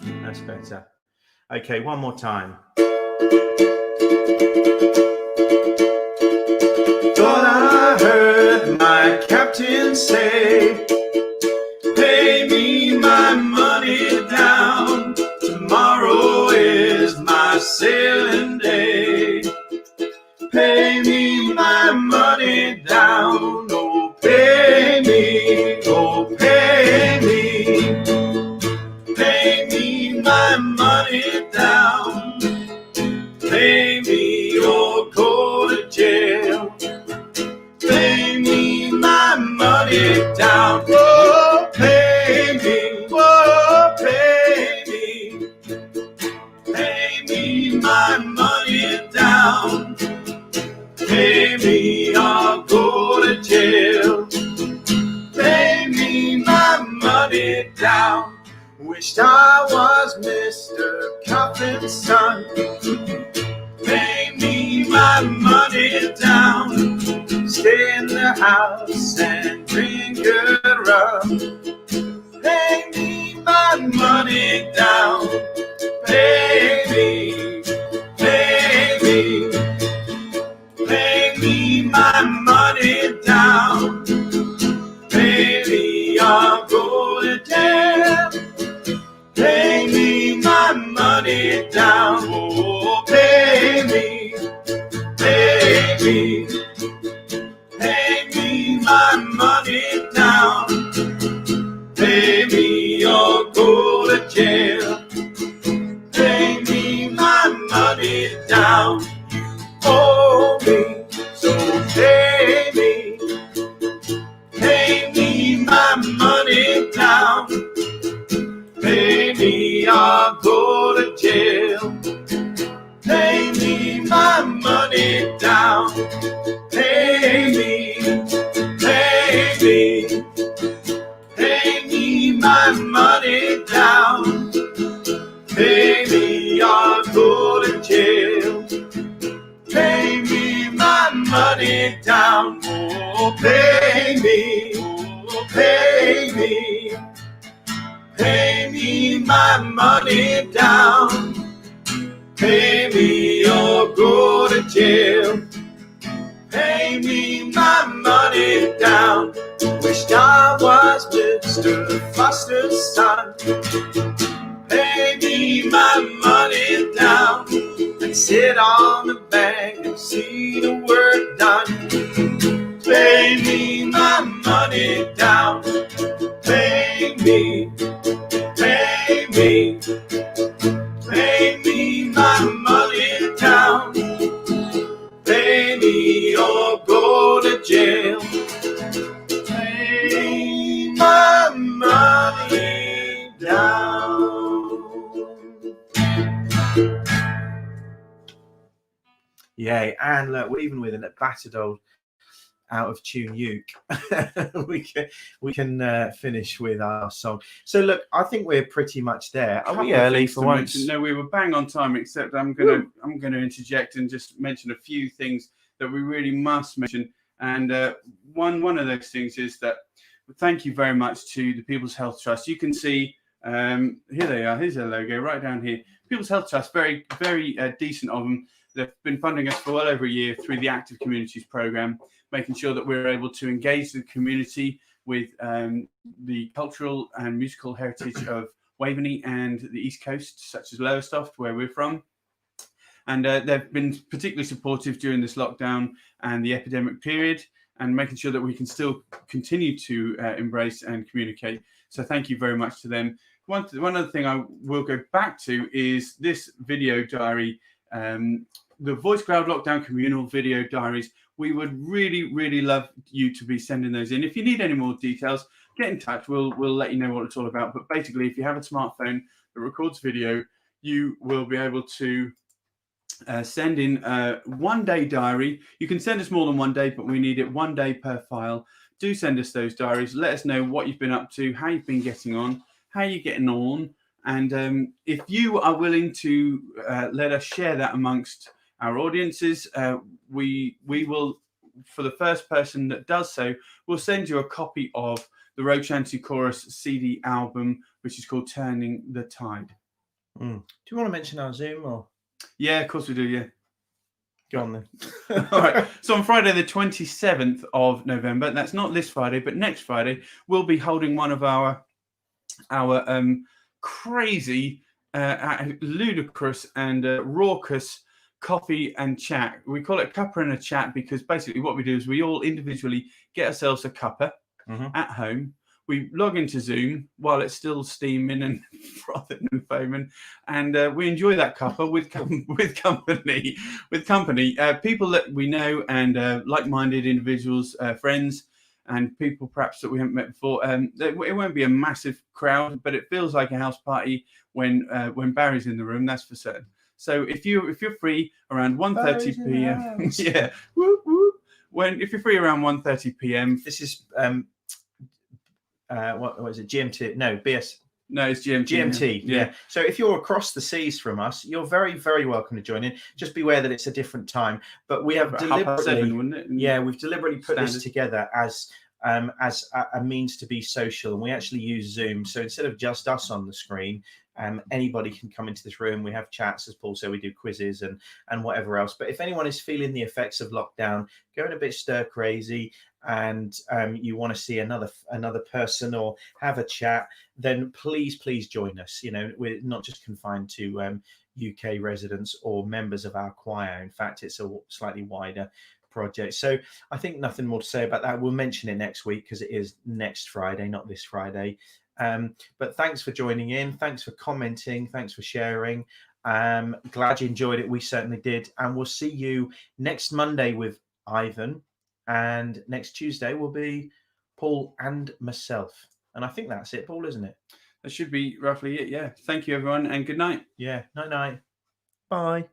That's better. Okay, one more time. Thought I heard my captain say, pay me my money down. Tomorrow is my sailing day. Pay me my money down. Oh, pay me. Oh, pay me. Pay me my money down. Pay me or go to jail. Pay me my money down. Oh, pay me. Oh, pay me. Pay me my money down. Pay me or go to jail. Pay me my money down. Wished I was Mr. Coffin's son. Pay me my money down. Stay in the house and drink good rum. Pay me my money down. Pay me. Pay me. Pay me my money down. Pay me or go to jail. Pay me my money down. Oh, pay me. Pay me. Pay me my money down. Pay me or go to jail. Pay me my money down. Oh, me, so pay me. Pay me my money down. Pay me or go to jail. Pay me my money down. Pay me. Pay me. Pay me my money down. Pay me or go to jail. Pay me my money down. Oh, pay me. Oh, pay me. Pay me my money down. Pay me or go to jail. Pay me my money down. Wished I was Mr. Foster's son. Pay me my money down. And sit on the bank and see the work done. Pay me my money down. Pay me. Pay me. Pay me my money down. Pay me or go to jail. Pay my money down. Yay, and look, even with a battered old out of tune uke, we can finish with our song. So look, I think we're pretty much there. Are we early for once? No, we were bang on time, except I'm gonna interject and just mention a few things that we really must mention. And one of those things is that thank you very much to the People's Health Trust. You can see here they are. Here's their logo right down here. People's Health Trust, very, very decent of them. They've been funding us for well over a year through the Active Communities programme, making sure that we're able to engage the community with the cultural and musical heritage of Waveney and the East Coast, such as Lowestoft, where we're from. And they've been particularly supportive during this lockdown and the epidemic period, and making sure that we can still continue to embrace and communicate. So thank you very much to them. One other thing I will go back to is this video diary, the Voice Crowd Lockdown Communal Video Diaries. We would really, really love you to be sending those in. If you need any more details, get in touch. We'll let you know what it's all about. But basically, if you have a smartphone that records video, you will be able to send in a 1 day diary. You can send us more than 1 day, but we need it 1 day per file. Do send us those diaries. Let us know what you've been up to, how you've been getting on, how you're getting on. And if you are willing to let us share that amongst our audiences, we will, for the first person that does so, we'll send you a copy of the Road Shanty Chorus CD album, which is called Turning the Tide. Do you want to mention our Zoom or? Yeah, of course we do, yeah. Go on then. All right. So on Friday, the 27th of November, that's not this Friday, but next Friday, we'll be holding one of our crazy, ludicrous and raucous coffee and chat. We call it cuppa and a chat because basically what we do is we all individually get ourselves a cuppa at home. We log into Zoom while it's still steaming and frothing and foaming, and we enjoy that cuppa with company, people that we know and like-minded individuals, friends, and people perhaps that we haven't met before. It won't be a massive crowd, but it feels like a house party when Barry's in the room. That's for certain. So if you're free around 1:30 p.m. yeah, whoop, whoop. If you're free around 1:30 p.m. This is what is it? GMT? No, BS. No, it's GMT. GMT. Yeah. So if you're across the seas from us, you're very, very welcome to join in. Just beware that it's a different time. But we have deliberately, wouldn't it? we've deliberately put this together as a means to be social, and we actually use Zoom. So instead of just us on the screen, anybody can come into this room. We have chats, as Paul said, we do quizzes and whatever else. But if anyone is feeling the effects of lockdown, going a bit stir crazy, and you want to see another person or have a chat, then please join us. You know, we're not just confined to UK residents or members of our choir. In fact, it's a slightly wider project. So I think nothing more to say about that. We'll mention it next week because it is next Friday, not this Friday. But thanks for joining in. Thanks for commenting. Thanks for sharing. Glad you enjoyed it. We certainly did. And we'll see you next Monday with Ivan. And next Tuesday will be Paul and myself. And I think that's it, Paul, isn't it? That should be roughly it. Yeah. Thank you, everyone, and good night. Yeah. Night. Bye.